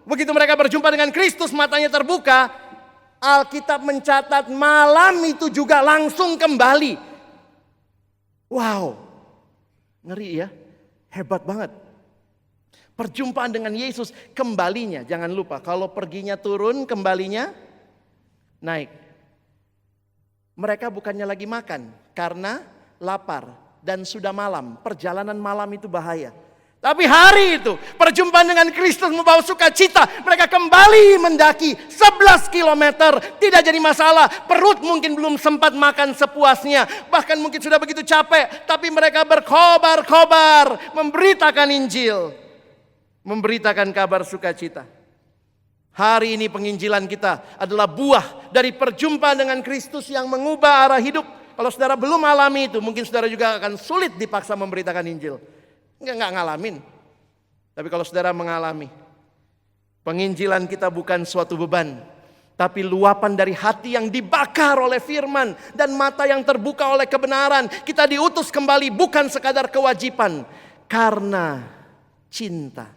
Begitu mereka berjumpa dengan Kristus, matanya terbuka. Alkitab mencatat malam itu juga langsung kembali. Wow, ngeri ya, hebat banget. Perjumpaan dengan Yesus, kembalinya jangan lupa. Kalau perginya turun, kembalinya naik. Mereka bukannya lagi makan karena lapar dan sudah malam. Perjalanan malam itu bahaya. Tapi hari itu perjumpaan dengan Kristus membawa sukacita. Mereka kembali mendaki 11 kilometer. Tidak jadi masalah. Perut mungkin belum sempat makan sepuasnya. Bahkan mungkin sudah begitu capek. Tapi mereka berkobar-kobar. Memberitakan Injil. Memberitakan kabar sukacita. Hari ini penginjilan kita adalah buah dari perjumpaan dengan Kristus yang mengubah arah hidup. Kalau saudara belum alami itu, mungkin saudara juga akan sulit dipaksa memberitakan Injil. Enggak ngalamin. Tapi kalau saudara mengalami, penginjilan kita bukan suatu beban, tapi luapan dari hati yang dibakar oleh firman dan mata yang terbuka oleh kebenaran. Kita diutus kembali bukan sekadar kewajiban, karena cinta.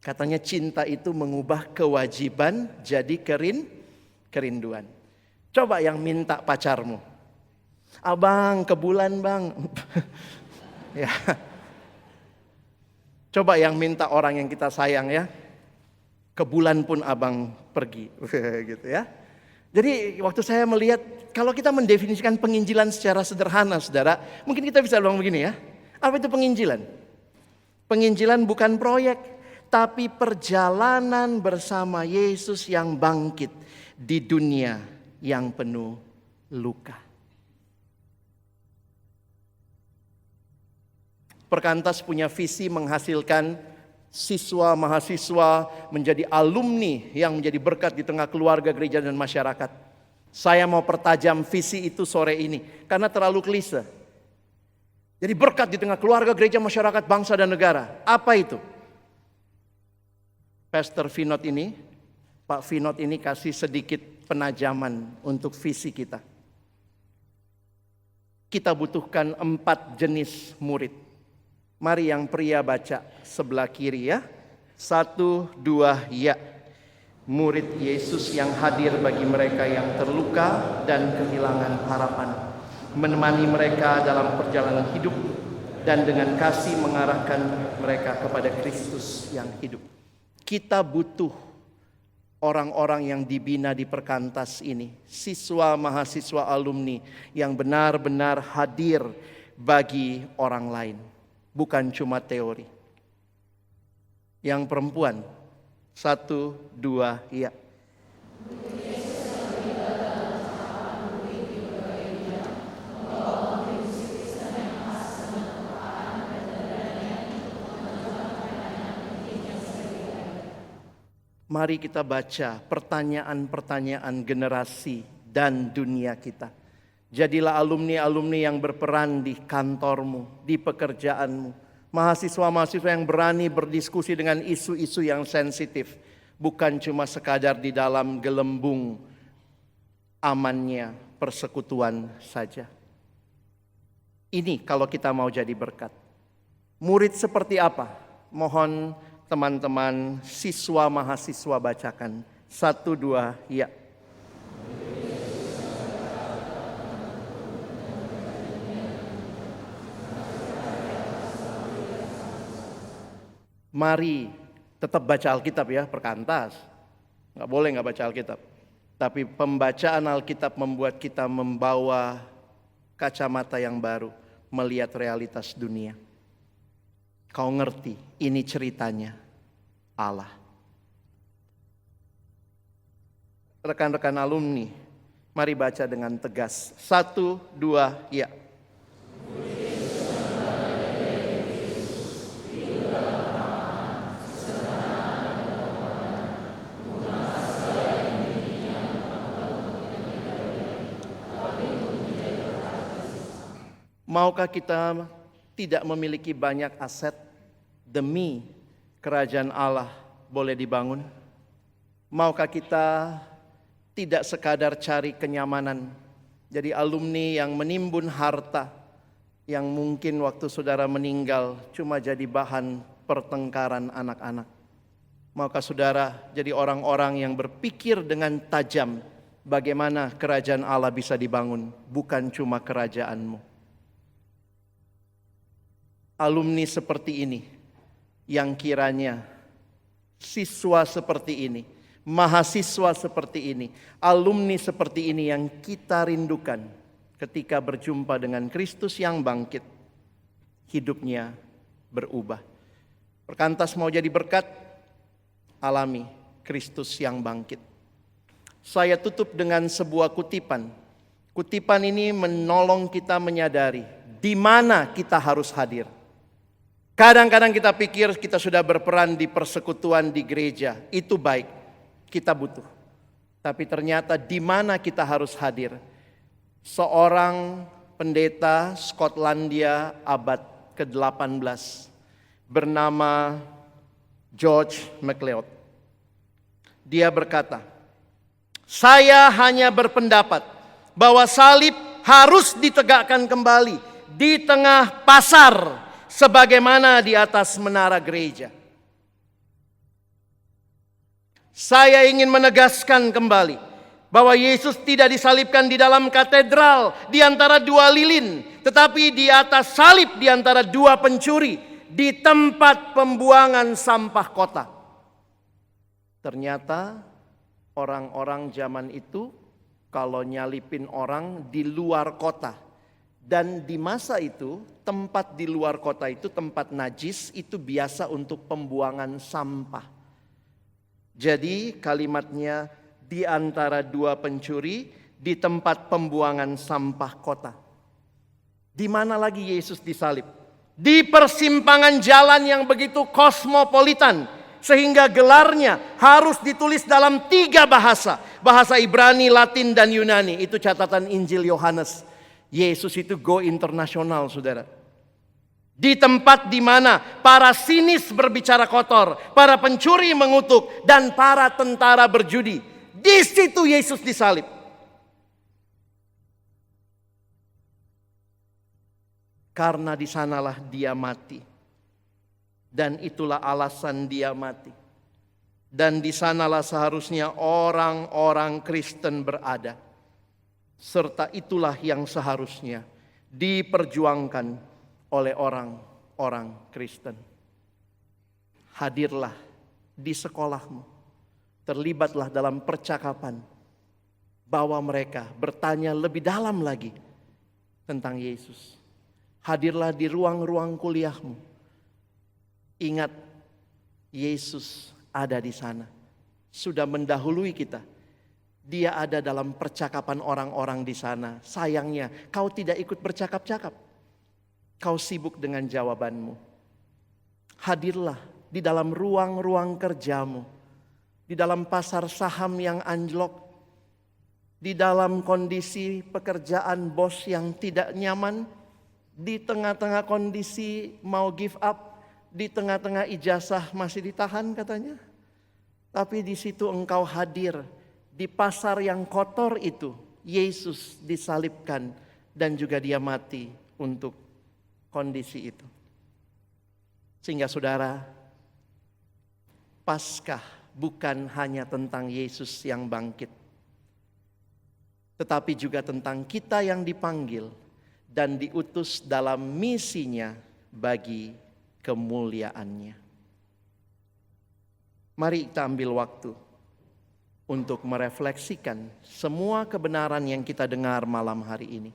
Katanya cinta itu mengubah kewajiban jadi kerinduan. Coba yang minta pacarmu. Abang ke bulan bang. Ya. Coba yang minta orang yang kita sayang ya. Ke bulan pun abang pergi. Gitu ya. Jadi waktu saya melihat, kalau kita mendefinisikan penginjilan secara sederhana saudara. Mungkin kita bisa bilang begini ya. Apa itu penginjilan? Penginjilan bukan proyek. Tapi perjalanan bersama Yesus yang bangkit di dunia yang penuh luka. Perkantas punya visi menghasilkan siswa, mahasiswa menjadi alumni yang menjadi berkat di tengah keluarga, gereja, dan masyarakat. Saya mau pertajam visi itu sore ini karena terlalu klise. Jadi berkat di tengah keluarga, gereja, masyarakat, bangsa, dan negara. Apa itu? Pastor Vinod ini, Pak Vinod ini kasih sedikit penajaman untuk visi kita. Kita butuhkan 4 jenis murid. Mari yang pria baca sebelah kiri ya. 1, 2, ya. Murid Yesus yang hadir bagi mereka yang terluka dan kehilangan harapan. Menemani mereka dalam perjalanan hidup dan dengan kasih mengarahkan mereka kepada Kristus yang hidup. Kita butuh orang-orang yang dibina di perkantas ini. Siswa, mahasiswa, alumni yang benar-benar hadir bagi orang lain. Bukan cuma teori. Yang perempuan, 1, 2, ya. Mari kita baca pertanyaan-pertanyaan generasi dan dunia kita. Jadilah alumni-alumni yang berperan di kantormu, di pekerjaanmu. Mahasiswa-mahasiswa yang berani berdiskusi dengan isu-isu yang sensitif. Bukan cuma sekadar di dalam gelembung amannya persekutuan saja. Ini kalau kita mau jadi berkat. Murid seperti apa? Mohon teman-teman siswa mahasiswa bacakan. 1, 2, ya. Mari tetap baca Alkitab ya, perkantas. Nggak boleh nggak baca Alkitab. Tapi pembacaan Alkitab membuat kita membawa kacamata yang baru, melihat realitas dunia. Kau ngerti, ini ceritanya Allah. Rekan-rekan alumni, mari baca dengan tegas. 1, 2, ya. Maukah kita tidak memiliki banyak aset demi kerajaan Allah boleh dibangun? Maukah kita tidak sekadar cari kenyamanan, jadi alumni yang menimbun harta yang mungkin waktu saudara meninggal cuma jadi bahan pertengkaran anak-anak? Maukah saudara jadi orang-orang yang berpikir dengan tajam bagaimana kerajaan Allah bisa dibangun, bukan cuma kerajaanmu? Alumni seperti ini yang kiranya siswa seperti ini, mahasiswa seperti ini, alumni seperti ini yang kita rindukan ketika berjumpa dengan Kristus yang bangkit, hidupnya berubah. Perkantas mau jadi berkat, alami Kristus yang bangkit. Saya tutup dengan sebuah kutipan. Kutipan ini menolong kita menyadari di mana kita harus hadir. Kadang-kadang kita pikir kita sudah berperan di persekutuan di gereja, itu baik, kita butuh. Tapi ternyata di mana kita harus hadir? Seorang pendeta Skotlandia abad ke-18 bernama George MacLeod. Dia berkata, saya hanya berpendapat bahwa salib harus ditegakkan kembali di tengah pasar, sebagaimana di atas menara gereja. Saya ingin menegaskan kembali bahwa Yesus tidak disalibkan di dalam katedral di antara 2 lilin, tetapi di atas salib di antara 2 pencuri di tempat pembuangan sampah kota. Ternyata orang-orang zaman itu kalau nyalipin orang di luar kota. Dan di masa itu, tempat di luar kota itu, tempat najis, itu biasa untuk pembuangan sampah. Jadi kalimatnya di antara 2 pencuri di tempat pembuangan sampah kota. Di mana lagi Yesus disalib? Di persimpangan jalan yang begitu kosmopolitan, sehingga gelarnya harus ditulis dalam 3 bahasa. Bahasa Ibrani, Latin, dan Yunani. Itu catatan Injil Yohanes. Yesus itu go internasional, saudara. Di tempat di mana para sinis berbicara kotor, para pencuri mengutuk, dan para tentara berjudi. Di situ Yesus disalib. Karena di sanalah dia mati. Dan itulah alasan dia mati. Dan di sanalah seharusnya orang-orang Kristen berada. Serta itulah yang seharusnya diperjuangkan oleh orang-orang Kristen. Hadirlah di sekolahmu. Terlibatlah dalam percakapan. Bawa mereka bertanya lebih dalam lagi tentang Yesus. Hadirlah di ruang-ruang kuliahmu. Ingat, Yesus ada di sana. Sudah mendahului kita. Dia ada dalam percakapan orang-orang di sana. Sayangnya, kau tidak ikut bercakap-cakap. Kau sibuk dengan jawabanmu. Hadirlah di dalam ruang-ruang kerjamu. Di dalam pasar saham yang anjlok. Di dalam kondisi pekerjaan bos yang tidak nyaman. Di tengah-tengah kondisi mau give up. Di tengah-tengah ijazah masih ditahan katanya. Tapi di situ engkau hadir. Di pasar yang kotor itu. Yesus disalibkan. Dan juga dia mati untuk kondisi itu. Sehingga saudara, Paskah bukan hanya tentang Yesus yang bangkit. Tetapi juga tentang kita yang dipanggil dan diutus dalam misinya bagi kemuliaannya. Mari kita ambil waktu untuk merefleksikan semua kebenaran yang kita dengar malam hari ini.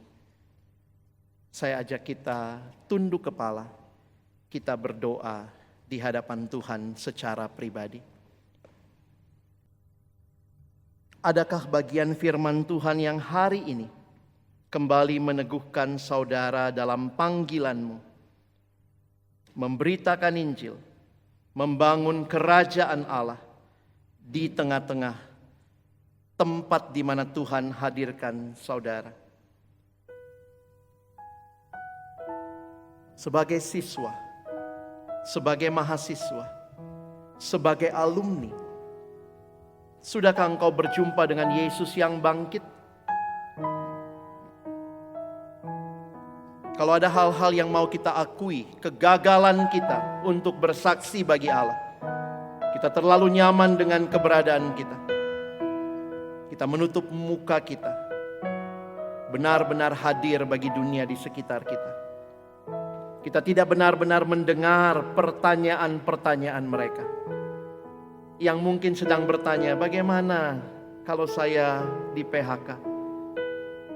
Saya ajak kita tunduk kepala, kita berdoa di hadapan Tuhan secara pribadi. Adakah bagian firman Tuhan yang hari ini kembali meneguhkan saudara dalam panggilanmu, memberitakan Injil, membangun kerajaan Allah di tengah-tengah tempat di mana Tuhan hadirkan saudara? Sebagai siswa, sebagai mahasiswa, sebagai alumni, sudahkah engkau berjumpa dengan Yesus yang bangkit? Kalau ada hal-hal yang mau kita akui, kegagalan kita untuk bersaksi bagi Allah, kita terlalu nyaman dengan keberadaan kita. Kita menutup muka kita, benar-benar hadir bagi dunia di sekitar kita. Kita tidak benar-benar mendengar pertanyaan-pertanyaan mereka. Yang mungkin sedang bertanya, bagaimana kalau saya di PHK?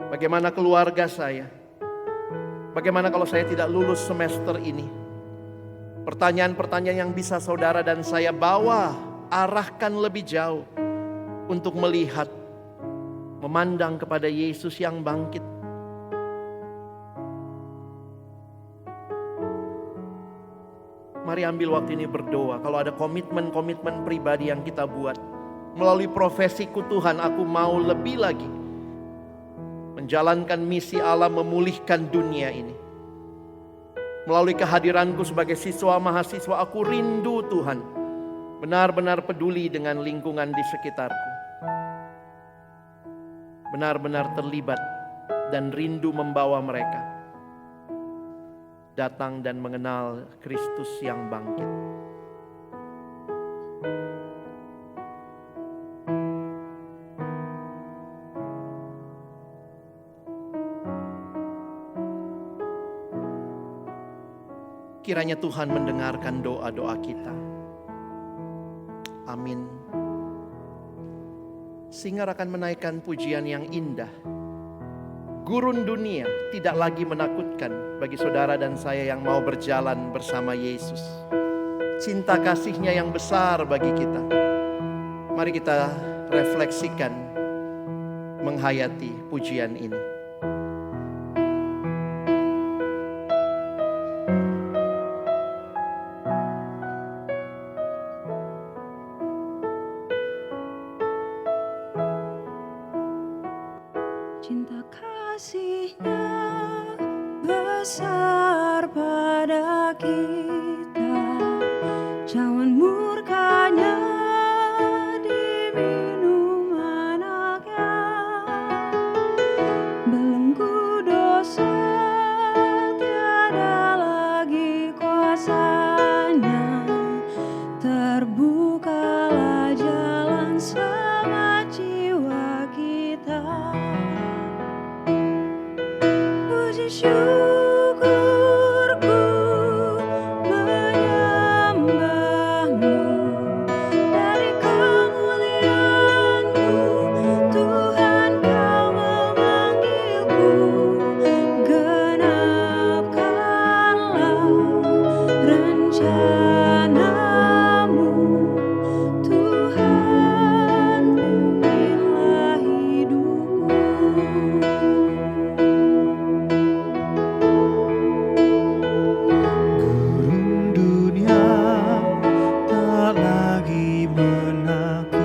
Bagaimana keluarga saya? Bagaimana kalau saya tidak lulus semester ini? Pertanyaan-pertanyaan yang bisa saudara dan saya bawa, arahkan lebih jauh untuk melihat, memandang kepada Yesus yang bangkit. Mari ambil waktu ini berdoa. Kalau ada komitmen-komitmen pribadi yang kita buat, melalui profesiku Tuhan, aku mau lebih lagi menjalankan misi Allah memulihkan dunia ini. Melalui kehadiranku sebagai siswa mahasiswa, aku rindu Tuhan benar-benar peduli dengan lingkungan di sekitarku. Benar-benar terlibat dan rindu membawa mereka datang dan mengenal Kristus yang bangkit. Kiranya Tuhan mendengarkan doa-doa kita. Amin. Singar akan menaikkan pujian yang indah. Gurun dunia tidak lagi menakutkan bagi saudara dan saya yang mau berjalan bersama Yesus. Cinta kasih-Nya yang besar bagi kita. Mari kita refleksikan, menghayati pujian ini. cinta kasih-Nya besar pada kita, cawan murka-Nya diminum anaknya, belenggu dosa tiada lagi kuasanya, terbukalah jalan selamat jiwa kita. Puji syukurku menyembah-Mu, dari kemuliaan-Mu Tuhan Kau memanggilku, genapkanlah rencana-Mu Tuhan, pimpinlah hidupku. Gurun dunia tak lagi menakutkan,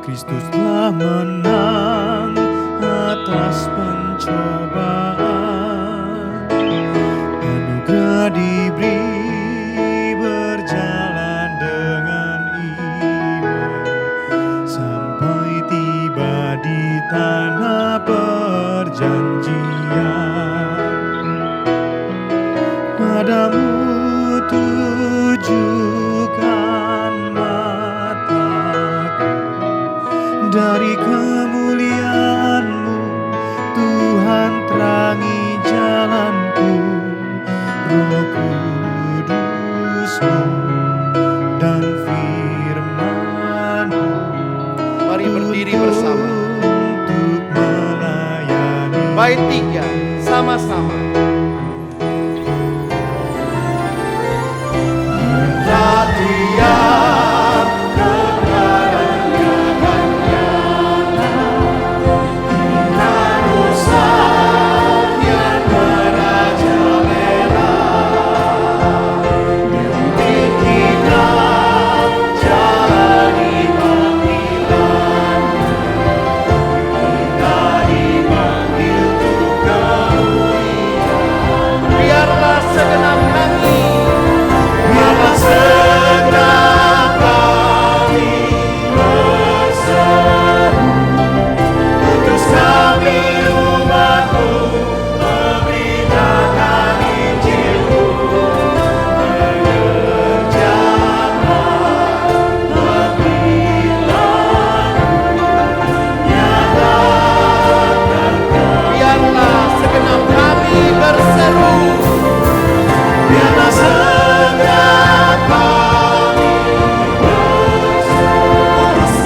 Kristus telah menang atas pencobaan. Anugerah diberi berjalan dengan iman, sampai tiba di tanah perjanjian. Padamu tujukan mataku, dari kemuliaan-Mu Tuhan terangi jalanku. Roh Kudus-Mu dan firman-Mu Mari berdiri bersama. untuk melayani. Bait 3 sama-sama. Biarlah segenap kami, biarlah segenap kami berseru, utus kami umat-Mu, memberitakan Injil-Mu, mengerjakan panggilan-Mu, nyatakan. Biarlah segenap kami berseru, biarlah segenap kami berseru, utus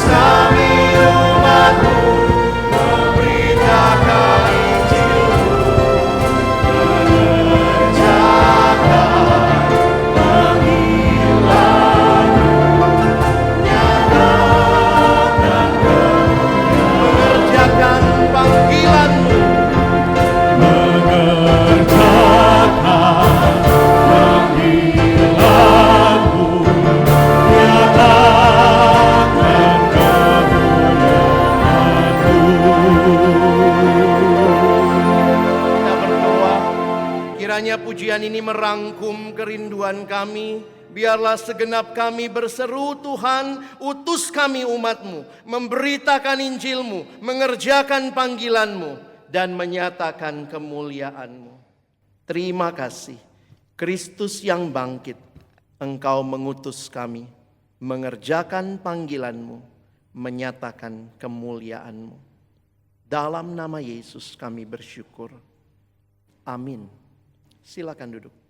kami umat-Mu, memberitakan Injil-Mu, mengerjakan panggilan-Mu, nyatakan mengerjakan panggilan-Mu, Mengerjakan panggilan-Mu, nyatakan kemuliaan-Mu. Kita berdoa, kiranya pujian ini merangkum kerinduan kami. Biarlah segenap kami berseru, Tuhan, utus kami umat-Mu, memberitakan Injil-Mu, mengerjakan panggilan-Mu, dan menyatakan kemuliaan-Mu. Terima kasih, Kristus yang bangkit, Engkau mengutus kami, mengerjakan panggilan-Mu, menyatakan kemuliaan-Mu. Dalam nama Yesus kami bersyukur. Amin. Silakan duduk.